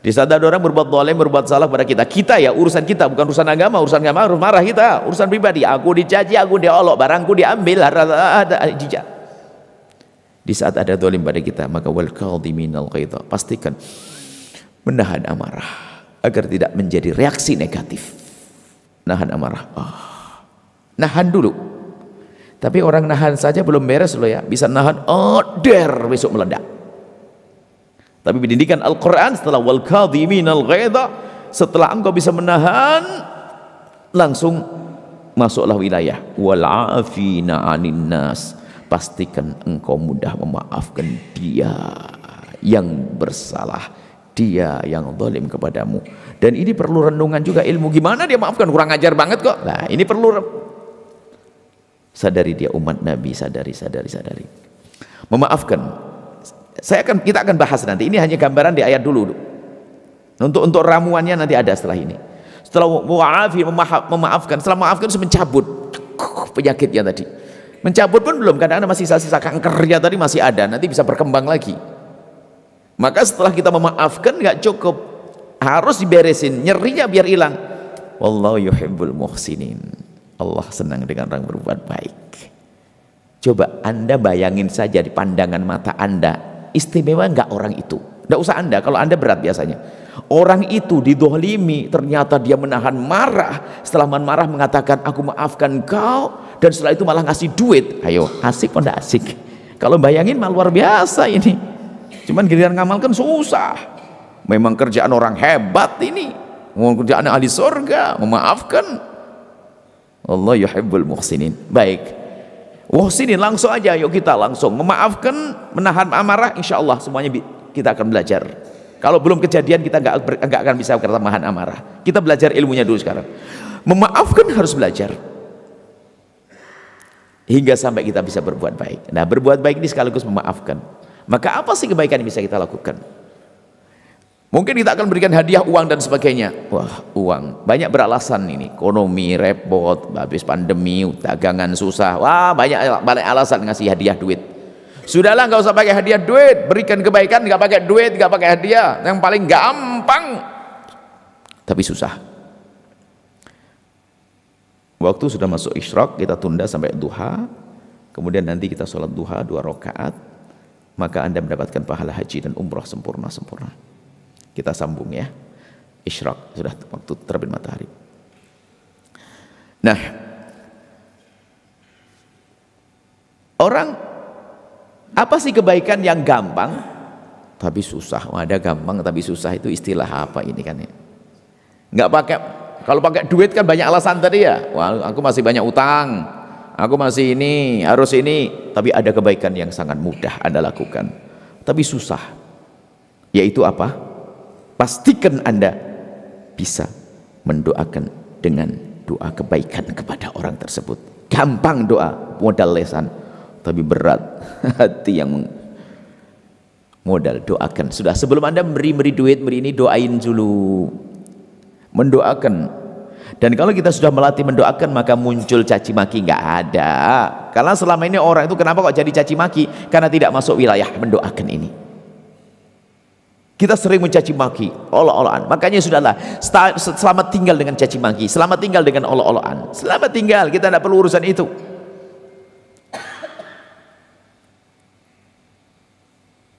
Di saat ada orang berbuat zalim, berbuat salah pada kita ya, urusan kita, bukan urusan agama harus marah kita, urusan pribadi, aku dicaci, aku diolok, barangku diambil, ada jejak. Di saat ada zalim pada kita, maka wal kadhiminal ghaidha, pastikan menahan amarah agar tidak menjadi reaksi negatif. Nahan amarah. Nahan dulu. Tapi orang nahan saja belum beres loh ya, bisa nahan besok meledak. Tapi pendidikan Al-Quran setelah wal kadhiminal ghaidha, setelah engkau bisa menahan, langsung masuklah wilayah wal afina 'anin nas, pastikan engkau mudah memaafkan dia yang bersalah dia yang zalim kepadamu. Dan ini perlu renungan juga, ilmu gimana dia maafkan, kurang ajar banget kok. Nah ini perlu sadari, dia umat Nabi, sadari. Memaafkan, kita akan bahas nanti, ini hanya gambaran di ayat dulu. Untuk ramuannya nanti ada setelah ini. Setelah memaafkan, setelah memaafkan harus mencabut penyakitnya tadi. Mencabut pun belum, kadang-kadang masih sisa-sisa kankernya tadi masih ada, nanti bisa berkembang lagi. Maka setelah kita memaafkan nggak cukup, harus diberesin nyerinya biar hilang. Wallahu yuhibbul muhsinin. Allah senang dengan orang berbuat baik. Coba Anda bayangin saja di pandangan mata Anda, istimewa nggak orang itu? Nggak usah Anda, kalau Anda berat biasanya. Orang itu didolimi, ternyata dia menahan marah. Setelah marah mengatakan aku maafkan kau, dan setelah itu malah ngasih duit. Ayo, asik apa enggak asik? Kalau bayangin mah luar biasa ini. Cuman giliran ngamalkan susah. Memang kerjaan orang hebat ini, kerjaan ahli surga, memaafkan. Allah yuhibbul muhsinin. Baik, muhsinin langsung aja, yuk kita langsung memaafkan, menahan amarah. Insya Allah semuanya kita akan belajar. Kalau belum kejadian kita nggak akan bisa menahan amarah. Kita belajar ilmunya dulu sekarang. Memaafkan harus belajar hingga sampai kita bisa berbuat baik. Nah, berbuat baik ini sekaligus memaafkan. Maka apa sih kebaikan yang bisa kita lakukan? Mungkin kita akan berikan hadiah uang dan sebagainya. Wah, uang banyak beralasan ini, ekonomi repot, habis pandemi, dagangan susah. Wah, banyak alasan ngasih hadiah duit. Sudahlah, nggak usah pakai hadiah duit, berikan kebaikan nggak pakai duit, nggak pakai hadiah, yang paling gampang tapi susah. Waktu sudah masuk isyraq, kita tunda sampai duha, kemudian nanti kita sholat duha 2 rakaat, maka Anda mendapatkan pahala haji dan umrah sempurna. Kita sambung ya, isyraq sudah waktu terbit matahari. Nah, orang apa sih kebaikan yang gampang tapi susah? Ada gampang tapi susah, itu istilah apa ini kan ya? Nggak pakai, kalau pakai duit kan banyak alasan tadi ya. Wah, aku masih banyak utang, aku masih ini, harus ini. Tapi ada kebaikan yang sangat mudah Anda lakukan tapi susah, yaitu apa? Pastikan Anda bisa mendoakan dengan doa kebaikan kepada orang tersebut. Gampang doa, modal lesan, tapi berat hati yang modal doakan. Sudah, sebelum Anda beri duit, beri ini, doain dulu, mendoakan. Dan kalau kita sudah melatih mendoakan, maka muncul caci maki nggak ada. Karena selama ini orang itu kenapa kok jadi caci maki? Karena tidak masuk wilayah mendoakan ini. Kita sering mencaci maki, olok-olokan. Makanya sudahlah, selamat tinggal dengan caci maki, selamat tinggal dengan olok-olokan, selamat tinggal, kita tidak perlu urusan itu.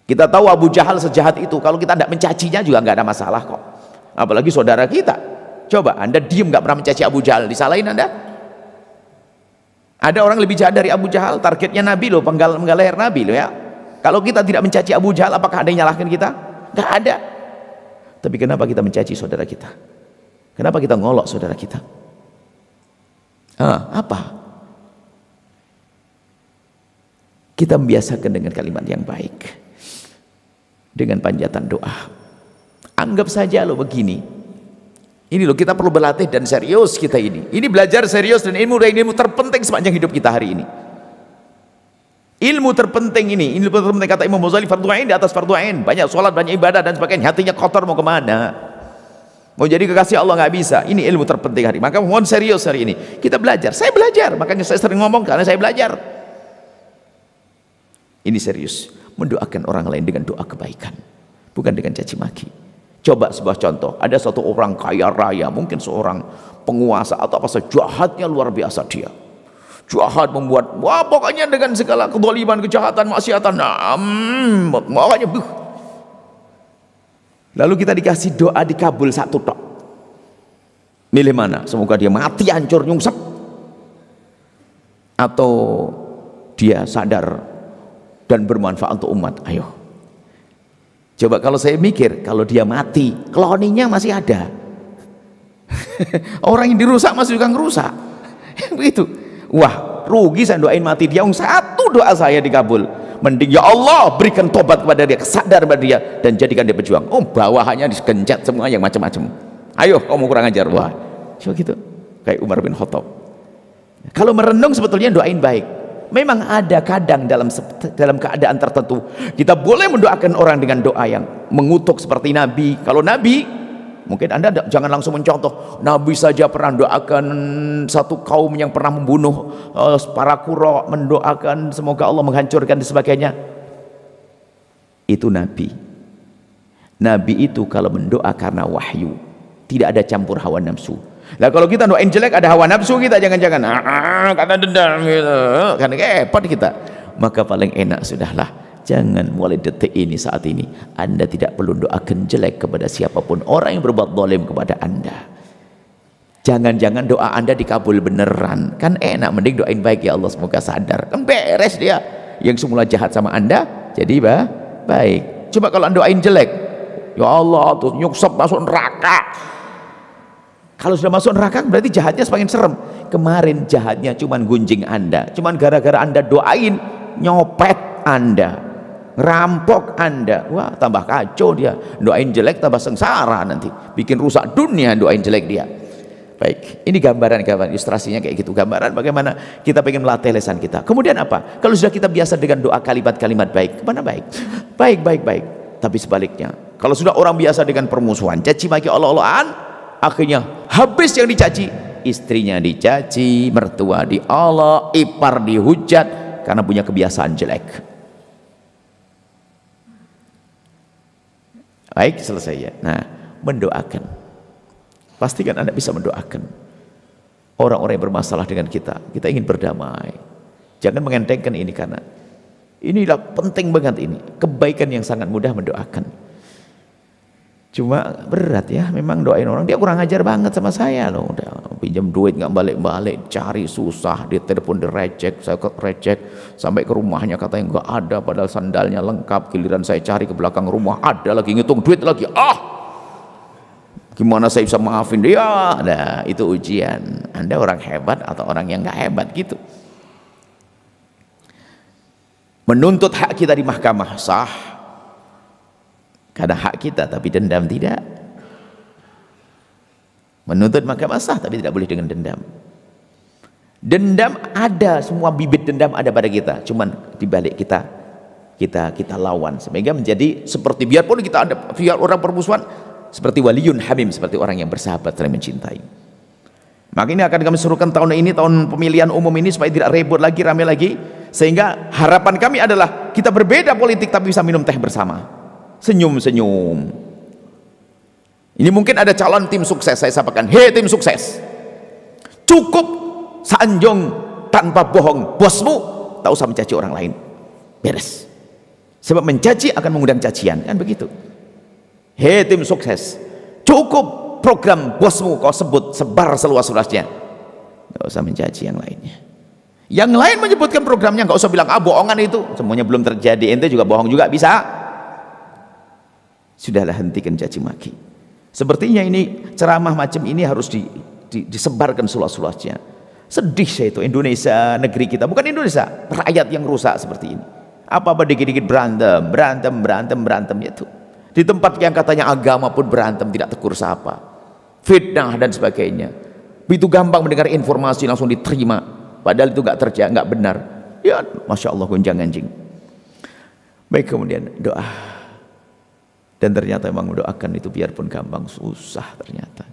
Kita tahu Abu Jahal sejahat itu, kalau kita tidak mencacinya juga nggak ada masalah kok. Apalagi saudara kita. Coba Anda diem nggak pernah mencaci Abu Jahal, disalahin Anda? Ada orang lebih jahat dari Abu Jahal, targetnya Nabi loh, penggal leher Nabi loh ya. Kalau kita tidak mencaci Abu Jahal, apakah ada yang nyalahkan kita? Nggak ada. Tapi kenapa kita mencaci saudara kita? Kenapa kita ngolok saudara kita? Apa? Kita membiasakan dengan kalimat yang baik, dengan panjatan doa. Anggap saja loh begini, ini loh, kita perlu berlatih dan serius kita ini. Ini belajar serius dan ilmu terpenting sepanjang hidup kita hari ini. Ilmu terpenting ini, ilmu terpenting, kata Imam Ghazali, fardu ain di atas fardu ain. Banyak sholat, banyak ibadah dan sebagainya, hatinya kotor mau kemana? Mau jadi kekasih Allah nggak bisa. Ini ilmu terpenting hari. Maka mohon serius hari ini. Kita belajar. Saya belajar, makanya saya sering ngomong karena saya belajar. Ini serius, mendoakan orang lain dengan doa kebaikan, bukan dengan caci maki. Coba sebuah contoh, ada satu orang kaya raya, mungkin seorang penguasa atau apa saja, jahatnya luar biasa dia. Jahat, membuat, wah pokoknya dengan segala kedoliman, kejahatan, maksiatan, makanya lalu kita dikasih doa dikabul satu tok. Milih mana? Semoga dia mati hancur nyungsep, atau dia sadar dan bermanfaat untuk umat. Ayo, coba kalau saya mikir, kalau dia mati, kloninya masih ada. Orang yang dirusak masih juga ngerusak. Begitu. Wah, rugi saya doain mati dia. Satu doa saya dikabul. Mending ya Allah berikan tobat kepada dia, sadar pada dia, dan jadikan dia pejuang. Oh, bawahannya digenjat semua yang macam-macam. Ayo kamu kurang ajar. Wah, coba gitu. Kayak Umar bin Khattab. Kalau merenung sebetulnya doain baik. Memang ada kadang dalam keadaan tertentu kita boleh mendoakan orang dengan doa yang mengutuk seperti Nabi. Kalau Nabi, mungkin Anda jangan langsung mencontoh. Nabi saja pernah doakan satu kaum yang pernah membunuh para Qura, mendoakan semoga Allah menghancurkan dan sebagainya. Itu Nabi. Nabi itu kalau mendoa karena wahyu, tidak ada campur hawa nafsu. Nah kalau kita doain jelek ada hawa nafsu kita, jangan-jangan karena dendam gitu, kan repot kita. Maka paling enak sudahlah, jangan mulai detik ini, saat ini Anda tidak perlu doakan jelek kepada siapapun orang yang berbuat zalim kepada Anda. Jangan-jangan doa Anda dikabul beneran, kan enak. Mending doain baik, ya Allah semoga sadar, kan beres dia. Yang semula jahat sama Anda jadi baik. Coba kalau Anda doain jelek, ya Allah tuh nyuksep masuk neraka. Kalau sudah masuk neraka berarti jahatnya semakin serem. Kemarin jahatnya cuman gunjing Anda, cuman gara-gara Anda doain, nyopet Anda, ngerampok Anda, wah tambah kacau dia. Doain jelek tambah sengsara nanti, bikin rusak dunia doain jelek dia. Baik, ini gambaran ilustrasinya kayak gitu, gambaran bagaimana kita pengen melatih lisan kita. Kemudian apa? Kalau sudah kita biasa dengan doa kalimat-kalimat baik, kemana baik? Baik. Tapi sebaliknya, kalau sudah orang biasa dengan permusuhan, caci maki, Allah-Allahan, akhirnya habis yang dicaci, istrinya dicaci, mertua diolok, ipar dihujat karena punya kebiasaan jelek. Baik, selesai ya. Nah, mendoakan, pastikan Anda bisa mendoakan orang-orang yang bermasalah dengan kita. Kita ingin berdamai, jangan mengentengkan ini, karena inilah penting banget, ini kebaikan yang sangat mudah mendoakan. Cuma berat ya, memang doain orang, dia kurang ajar banget sama saya loh, udah pinjam duit nggak balik-balik, cari susah, dia telepon direcek, saya recek sampai ke rumahnya katanya nggak ada, padahal sandalnya lengkap. Giliran saya cari ke belakang rumah ada lagi, ngitung duit lagi. Gimana saya bisa maafin dia? Nah, itu ujian. Anda orang hebat atau orang yang nggak hebat gitu. Menuntut hak kita di mahkamah sah, karena hak kita, tapi dendam tidak. Menuntut mahkamah sah, tapi tidak boleh dengan dendam. Dendam ada, semua bibit dendam ada pada kita, cuman dibalik kita lawan sehingga menjadi seperti, biarpun kita ada orang permusuhan, seperti waliyun hamim, seperti orang yang bersahabat saling mencintai. Maka ini akan kami serukan tahun ini, tahun pemilihan umum ini, supaya tidak ribut lagi, rame lagi, sehingga harapan kami adalah kita berbeda politik tapi bisa minum teh bersama, senyum-senyum. Ini mungkin ada calon tim sukses, saya sampaikan, hei tim sukses, cukup sanjung tanpa bohong bosmu, tak usah mencaci orang lain, beres. Sebab mencaci akan mengundang cacian, kan begitu. Hei tim sukses, cukup program bosmu kau sebut, sebar seluas-luasnya, gak usah mencaci yang lainnya. Yang lain menyebutkan programnya, gak usah bilang bohongan itu, semuanya belum terjadi, ente juga bohong juga bisa. Sudahlah, hentikan caci maki. Sepertinya ini ceramah macam ini harus disebarkan seluas-luasnya. Sedih saya itu, Indonesia negeri kita, bukan Indonesia, rakyat yang rusak seperti ini. Apa-apa dikit-dikit berantem itu. Di tempat yang katanya agama pun berantem, tidak tegur sapa, fitnah dan sebagainya. Begitu gampang mendengar informasi langsung diterima, padahal itu nggak terjadi, nggak benar. Ya, masya Allah, gonjang ganjing. Baik, kemudian doa. Dan ternyata memang mendoakan itu biarpun gampang, susah ternyata.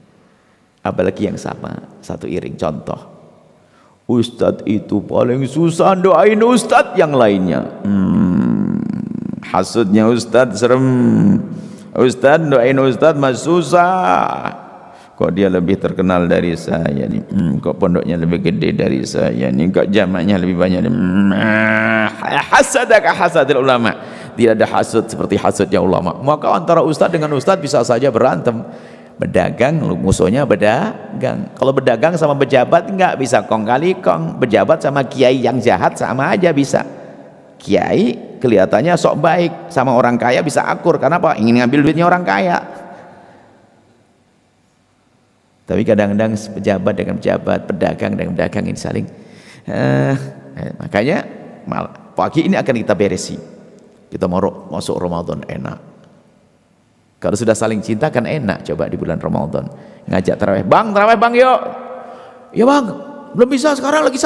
Apalagi yang sama, satu iring. Contoh, ustadz itu paling susah doain ustadz yang lainnya. Hasudnya ustadz serem. Ustadz doain ustadz mas susah. Kok dia lebih terkenal dari saya nih? Kok pondoknya lebih gede dari saya nih? Kok jamaknya lebih banyak nih? Hasadaka hasadil ulama. Tidak ada hasud seperti hasudnya ulama. Maka antara ustadz dengan ustadz bisa saja berantem. Berdagang, musuhnya berdagang. Kalau berdagang sama pejabat nggak bisa kong kali kong. Pejabat sama kiai yang jahat sama aja bisa. Kiai kelihatannya sok baik, sama orang kaya bisa akur. Karena apa? Ingin ngambil duitnya orang kaya. Tapi kadang-kadang pejabat dengan pejabat, pedagang dengan pedagang ini saling makanya Pagi ini akan kita beresi. Kita mau masuk Ramadan enak. Kalau sudah saling cinta kan enak. Coba di bulan Ramadan ngajak tarawih, bang tarawih bang yuk. Ya bang, belum bisa sekarang, lagi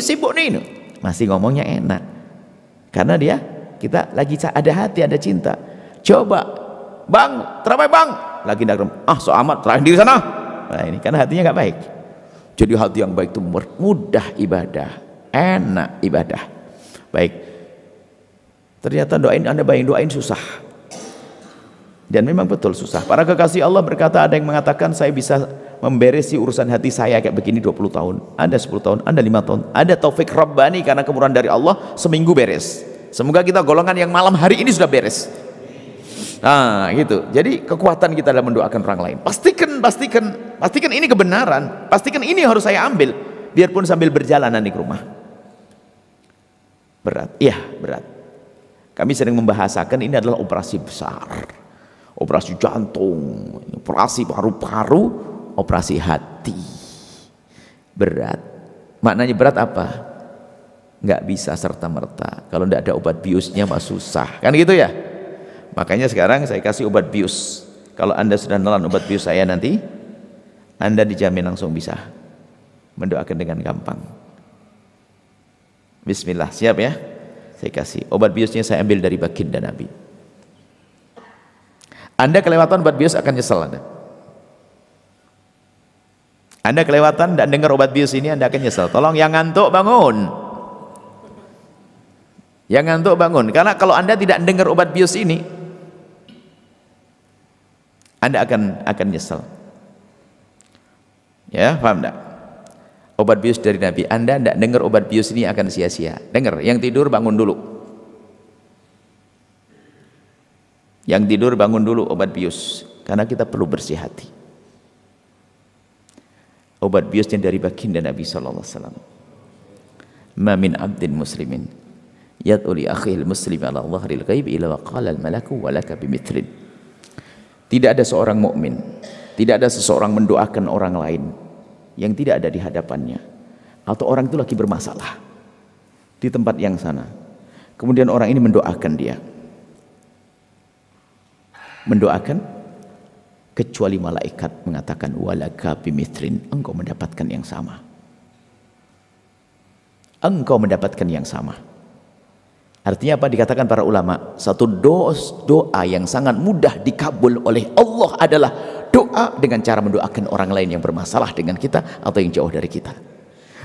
sibuk nih. Masih ngomongnya enak. Karena kita lagi ada hati, ada cinta. Coba bang tarawih bang, lagi nak so amat terakhir di sana. Nah ini karena hatinya nggak baik. Jadi hati yang baik itu mudah ibadah, enak ibadah. Baik. Ternyata Anda bayang doain susah. Dan memang betul susah. Para kekasih Allah berkata, ada yang mengatakan saya bisa memberesi urusan hati saya kayak begini 20 tahun. Ada 10 tahun, ada 5 tahun. Ada taufik Rabbani karena kemurahan dari Allah, seminggu beres. Semoga kita golongan yang malam hari ini sudah beres. Nah gitu. Jadi kekuatan kita dalam mendoakan orang lain. Pastikan ini kebenaran. Pastikan ini harus saya ambil. Biarpun sambil berjalan nanti ke rumah. Berat. Iya berat. Kami sering membahasakan ini adalah operasi besar. Operasi jantung, operasi paru-paru, operasi hati. Berat. Maknanya berat apa? Nggak bisa serta-merta. Kalau tidak ada obat biusnya mah susah. Kan gitu ya? Makanya sekarang saya kasih obat bius. Kalau Anda sudah nelan obat bius saya nanti, Anda dijamin langsung bisa mendoakan dengan gampang. Bismillah, siap ya? Saya kasih. Obat biusnya saya ambil dari baginda Nabi. Anda kelewatan obat bius akan nyesel Anda. Anda kelewatan dan dengar obat bius ini Anda akan nyesel. Tolong yang ngantuk bangun. Yang ngantuk bangun. Karena kalau Anda tidak dengar obat bius ini, Anda akan nyesel. Ya, paham enggak? Obat bius dari Nabi. Anda tidak dengar obat bius ini akan sia-sia. Dengar, yang tidur bangun dulu. Yang tidur bangun dulu obat bius. Karena kita perlu bersih hati. Obat biusnya dari baginda Nabi sallallahu alaihi wasallam. Ma min 'abdin muslimin yad'u li akhihil muslim ala dhahril ghaib ila wa qala al malaku wa laka bimithlin. Tidak ada seorang mukmin, tidak ada seseorang mendoakan orang lain yang tidak ada di hadapannya, atau orang itu lagi bermasalah di tempat yang sana. Kemudian orang ini mendoakan dia. Mendoakan kecuali malaikat mengatakan walaka bimithlin, engkau mendapatkan yang sama. Engkau mendapatkan yang sama. Artinya apa? Dikatakan para ulama, satu doa yang sangat mudah dikabul oleh Allah adalah doa dengan cara mendoakan orang lain yang bermasalah dengan kita atau yang jauh dari kita.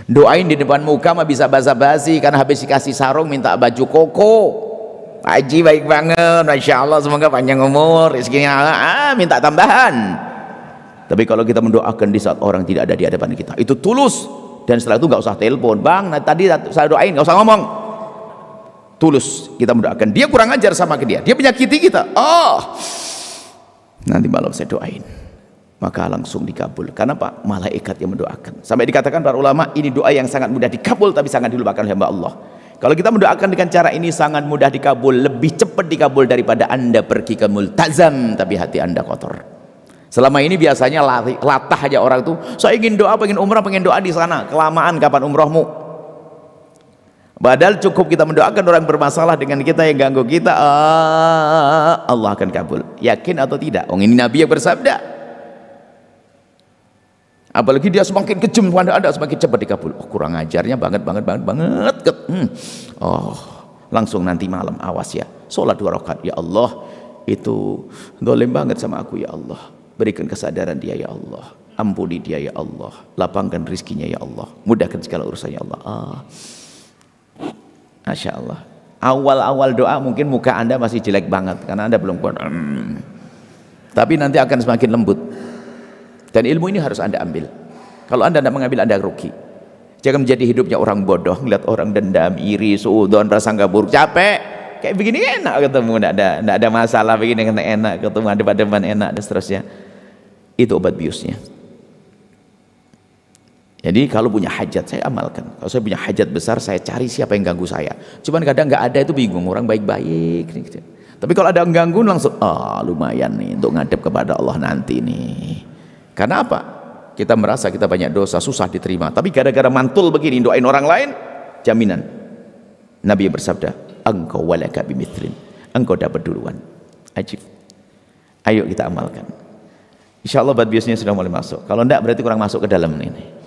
Doain di depan muka mah bisa basa-basi karena habis dikasih sarung minta baju koko. Haji baik banget, Masya Allah, semoga panjang umur, rezekinya minta tambahan. Tapi kalau kita mendoakan di saat orang tidak ada di hadapan kita, itu tulus. Dan setelah itu nggak usah telepon, bang tadi saya doain, nggak usah ngomong. Tulus kita mendoakan. Dia kurang ajar sama ke dia menyakiti kita, nanti malam saya doain, maka langsung dikabul. Karena Pak, malaikat yang mendoakan. Sampai dikatakan para ulama, ini doa yang sangat mudah dikabul tapi sangat dilupakan oleh hamba Allah. Kalau kita mendoakan dengan cara ini sangat mudah dikabul, lebih cepat dikabul daripada Anda pergi ke multazam tapi hati Anda kotor. Selama ini biasanya latah aja orang tuh, saya ingin doa, pengen umrah, pengen doa di sana. Kelamaan kapan umrohmu? Padahal cukup kita mendoakan orang bermasalah dengan kita yang ganggu kita, Allah akan kabul. Yakin atau tidak? Ini Nabi yang bersabda. Apalagi dia semakin kejam pada Anda, semakin cepat dikabul. Kurang ajarnya banget. Langsung nanti malam, awas ya, sholat 2 rakaat. Ya Allah, itu dolim banget sama aku ya Allah. Berikan kesadaran dia ya Allah. Ampuni dia ya Allah. Lapangkan rizkinya ya Allah. Mudahkan segala urusannya ya Allah. Masya Allah. Awal-awal doa mungkin muka Anda masih jelek banget karena Anda belum kuat. Tapi nanti akan semakin lembut. Dan ilmu ini harus Anda ambil. Kalau Anda tidak mengambil, Anda rugi. Jangan menjadi hidupnya orang bodoh, ngeliat orang dendam, iri, suudzon, prasangka buruk, capek. Kayak begini enak ketemu, tidak ada masalah, begini enak ketemu, ada depan enak dan seterusnya. Itu obat biusnya. Jadi kalau punya hajat saya amalkan. Kalau saya punya hajat besar, saya cari siapa yang ganggu saya. Cuman kadang nggak ada, itu bingung, orang baik-baik. Tapi kalau ada yang ganggu langsung, lumayan nih untuk ngadep kepada Allah nanti nih. Karena apa? Kita merasa kita banyak dosa, susah diterima. Tapi gara-gara mantul begini doain orang lain, jaminan Nabi bersabda, engkau walaka bimithlin, engkau dapat duluan. Ajib. Ayo kita amalkan. Insya Allah bad biusnya sudah mulai masuk. Kalau enggak berarti kurang masuk ke dalam ini.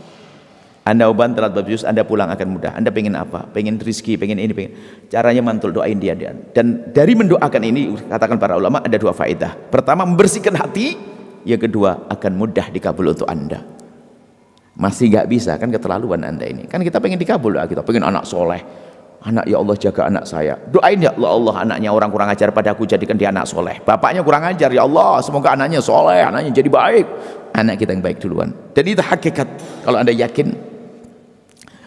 Anda uban telat bad bius, Anda pulang akan mudah. Anda pengen apa? Pengen rezeki, pengen ini, pengen. Caranya mantul, doain dia. Dan dari mendoakan ini, katakan para ulama, ada dua faedah. Pertama, membersihkan hati. Yang kedua, akan mudah dikabul untuk Anda. Masih nggak bisa, kan keterlaluan Anda ini. Kan kita pengen dikabul, kita pengen anak soleh. Anak, ya Allah jaga anak saya. Doain ya Allah, anaknya orang kurang ajar padaku, jadikan dia anak soleh. Bapaknya kurang ajar, ya Allah semoga anaknya soleh, anaknya jadi baik. Anak kita yang baik duluan. Dan itu hakikat. Kalau Anda yakin,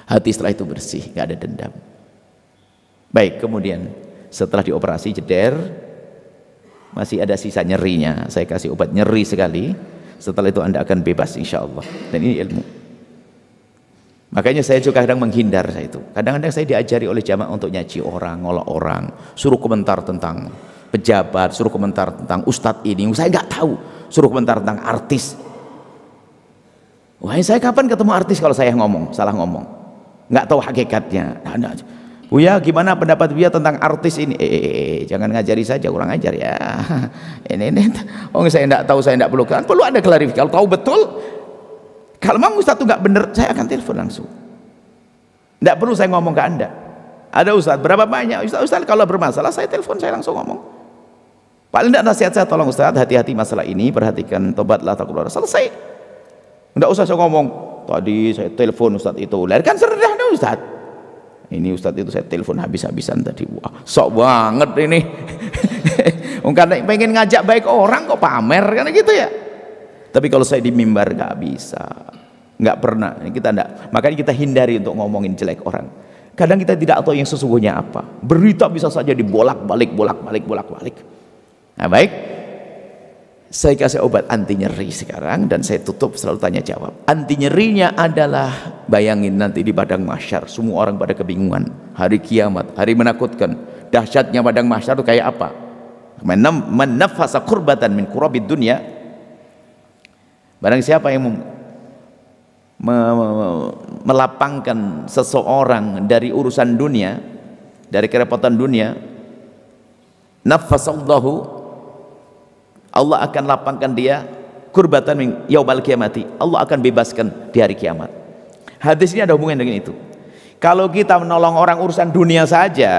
hati setelah itu bersih, nggak ada dendam. Baik, kemudian setelah dioperasi jeder, masih ada sisa nyerinya. Saya kasih obat nyeri sekali. Setelah itu Anda akan bebas insya Allah. Dan ini ilmu. Makanya saya juga kadang menghindar saya itu. Kadang-kadang saya diajari oleh jamaah untuk nyaci orang, ngolok orang, suruh komentar tentang pejabat, suruh komentar tentang ustadz ini. Saya nggak tahu. Suruh komentar tentang artis. Wah, saya kapan ketemu artis kalau saya ngomong, salah ngomong? Nggak tahu hakikatnya. Nah, Buya, gimana pendapat Buya tentang artis ini? Jangan ngajari saja, kurang ajar ya. Ini. Oh, saya nggak tahu, saya nggak perlu. Kan perlu ada klarifikasi. Kalau tahu betul. Kalau memang Ustadz itu nggak benar, saya akan telepon langsung. Nggak perlu saya ngomong ke Anda. Ada Ustadz, berapa banyak? Ustadz kalau bermasalah, saya telepon, saya langsung ngomong. Paling tidak nasihat saya, tolong Ustadz, hati-hati masalah ini, perhatikan, tobatlah, takutlah. Selesai. Nggak usah saya ngomong, tadi saya telepon Ustadz itu. Kan sederhana Ustadz. Ini Ustadz itu saya telepon habis-habisan tadi. Wah, sok banget ini. Karena pengen ngajak baik orang kok pamer, kan gitu ya. Tapi kalau saya di mimbar nggak bisa, nggak pernah. Kita enggak. Makanya kita hindari untuk ngomongin jelek orang. Kadang kita tidak tahu yang sesungguhnya apa. Berita bisa saja dibolak-balik. Nah baik, saya kasih obat anti nyeri sekarang dan saya tutup selalu tanya jawab. Anti nyerinya adalah, bayangin nanti di padang mahsyar semua orang pada kebingungan. Hari kiamat, hari menakutkan. Dahsyatnya padang mahsyar itu kayak apa? Man nafasa kurbatan min kurabid dunya. Barang siapa yang melapangkan seseorang dari urusan dunia, dari kerepotan dunia, nafasallahu, Allah akan lapangkan dia kurbatan min yaumal kiamati. Allah akan bebaskan di hari kiamat. Hadis ini ada hubungan dengan itu. Kalau kita menolong orang urusan dunia saja,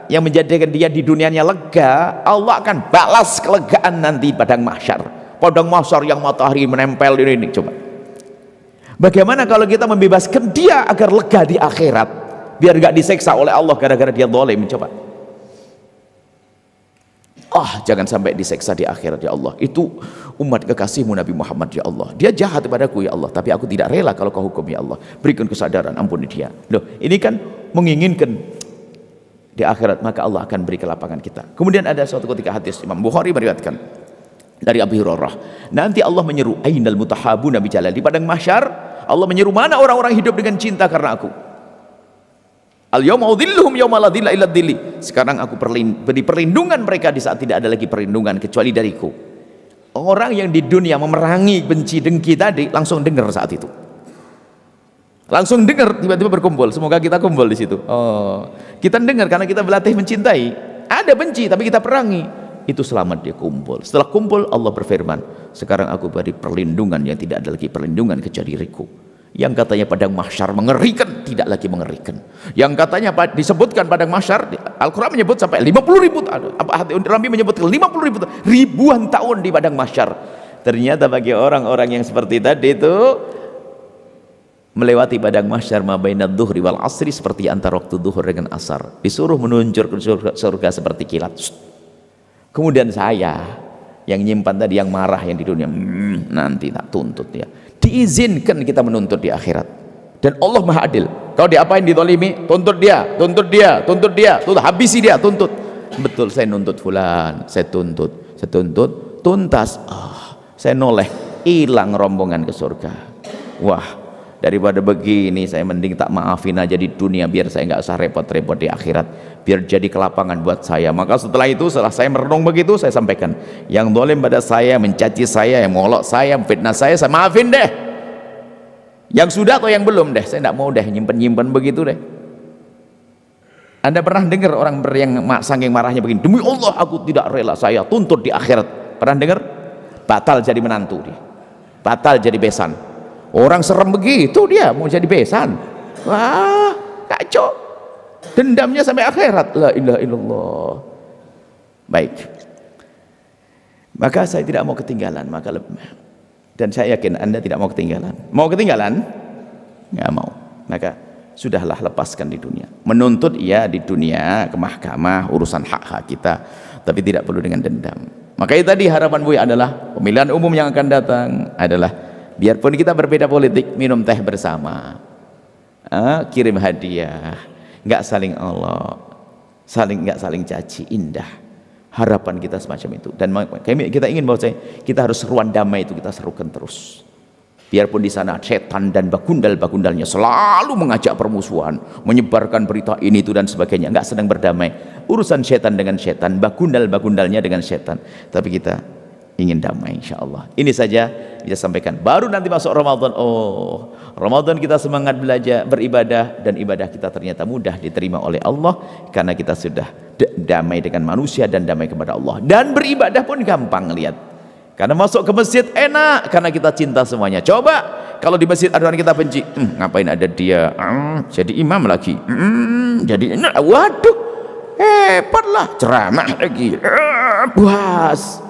yang menjadikan dia di dunianya lega, Allah akan balas kelegaan nanti padang mahsyar. Padang mahsyar yang matahari menempel ini coba. Bagaimana kalau kita membebaskan dia agar lega di akhirat, biar gak diseksa oleh Allah gara-gara dia zalim, coba. Jangan sampai diseksa di akhirat ya Allah. Itu umat kekasihmu Nabi Muhammad ya Allah. Dia jahat kepadaku ya Allah, tapi aku tidak rela kalau kau hukum ya Allah. Berikan kesadaran, ampuni dia. Loh, ini kan menginginkan di akhirat, maka Allah akan beri kelapangan kita. Kemudian ada suatu ketika hadis Imam Bukhari meriwayatkan dari Abu Hurairah, nanti Allah menyeru ainal mutahabuna bi jalal, di padang mahsyar Allah menyeru mana orang-orang hidup dengan cinta karena aku. Al yauma udhilluhum yauma la dhilla illa dhilli. Sekarang aku beri perlindungan mereka di saat tidak ada lagi perlindungan kecuali dariku. Orang yang di dunia memerangi benci dengki tadi langsung dengar saat itu. Langsung dengar, tiba-tiba berkumpul. Semoga kita kumpul di situ. Kita dengar karena kita berlatih mencintai. Ada benci tapi kita perangi. Itu selamat dia kumpul. Setelah kumpul Allah berfirman, sekarang aku beri perlindungan yang tidak ada lagi perlindungan kecuali diriku. Yang katanya padang mahsyar mengerikan, tidak lagi mengerikan. Yang katanya disebutkan padang mahsyar, Al-Quran menyebut sampai 50.000, Nabi menyebut 50.000, ribuan tahun di padang mahsyar. Ternyata bagi orang-orang yang seperti tadi itu melewati padang mahsyar ma bainadz dhuhri wal asri, seperti antara waktu zuhur dengan asar, disuruh menuju ke surga seperti kilat. Kemudian saya yang nyimpan tadi, yang marah yang di dunia, nanti tak tuntut ya. Diizinkan kita menuntut di akhirat. Dan Allah Maha Adil. Kalau diapain, dizalimi, tuntut dia, habisi dia, tuntut. Betul, saya nuntut fulan, saya tuntut, tuntas. Saya noleh, hilang rombongan ke surga. Wah, daripada begini saya mending tak maafin aja di dunia, biar saya nggak usah repot-repot di akhirat, biar jadi kelapangan buat saya. Maka setelah itu, setelah saya merenung begitu, saya sampaikan, yang zalim pada saya, mencaci saya, yang mengolok saya, fitnah saya maafin deh. Yang sudah atau yang belum deh, saya tidak mau deh nyimpen begitu deh. Anda pernah dengar orang yang saking marahnya begini, demi Allah aku tidak rela saya tuntut di akhirat. Pernah dengar? Batal jadi menantu dia, batal jadi besan. Orang serem begitu dia mau jadi besan. Wah, kacau, dendamnya sampai akhirat. La ilaha illallah. Baik, maka saya tidak mau ketinggalan, dan saya yakin Anda tidak mau ketinggalan. Mau ketinggalan? Nggak mau. Maka sudahlah, lepaskan di dunia. Menuntut ya di dunia ke mahkamah, urusan hak-hak kita, tapi tidak perlu dengan dendam. Makanya tadi harapan Buya adalah pemilihan umum yang akan datang adalah biarpun kita berbeda politik, minum teh bersama, kirim hadiah, nggak saling Allah, nggak saling caci, indah. Harapan kita semacam itu. Dan kita ingin bahwa kita harus seruan damai itu kita serukan terus. Biarpun di sana setan dan bagundal-bagundalnya selalu mengajak permusuhan, menyebarkan berita ini itu dan sebagainya, nggak sedang berdamai. Urusan setan dengan setan, bagundal-bagundalnya dengan setan. Tapi kita ingin damai, insya Allah. Ini saja kita sampaikan. Baru nanti masuk Ramadan. Oh, Ramadan kita semangat belajar, beribadah, dan ibadah kita ternyata mudah diterima oleh Allah karena kita sudah damai dengan manusia dan damai kepada Allah. Dan beribadah pun gampang, lihat. Karena masuk ke masjid enak karena kita cinta semuanya. Coba kalau di masjid ada orang kita benci, ngapain ada dia, jadi imam lagi, jadi waduh, hebatlah, ceramah lagi, puas.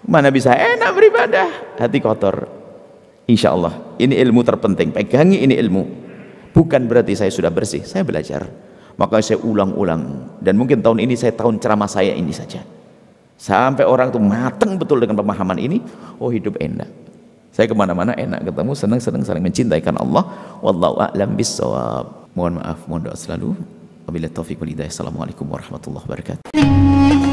Mana bisa enak beribadah, hati kotor. Insya Allah ini ilmu terpenting, pegangi ini ilmu. Bukan berarti saya sudah bersih, saya belajar, maka saya ulang-ulang. Dan mungkin tahun ini tahun ceramah saya ini saja, sampai orang itu matang betul dengan pemahaman ini. Oh, hidup enak, saya kemana-mana enak ketemu, senang-senang saling mencintaikan Allah. Wallahu a'lam bissawab. Mohon maaf, mohon doa selalu. Wabillahi taufiq wal hidayah. Assalamualaikum warahmatullahi wabarakatuh.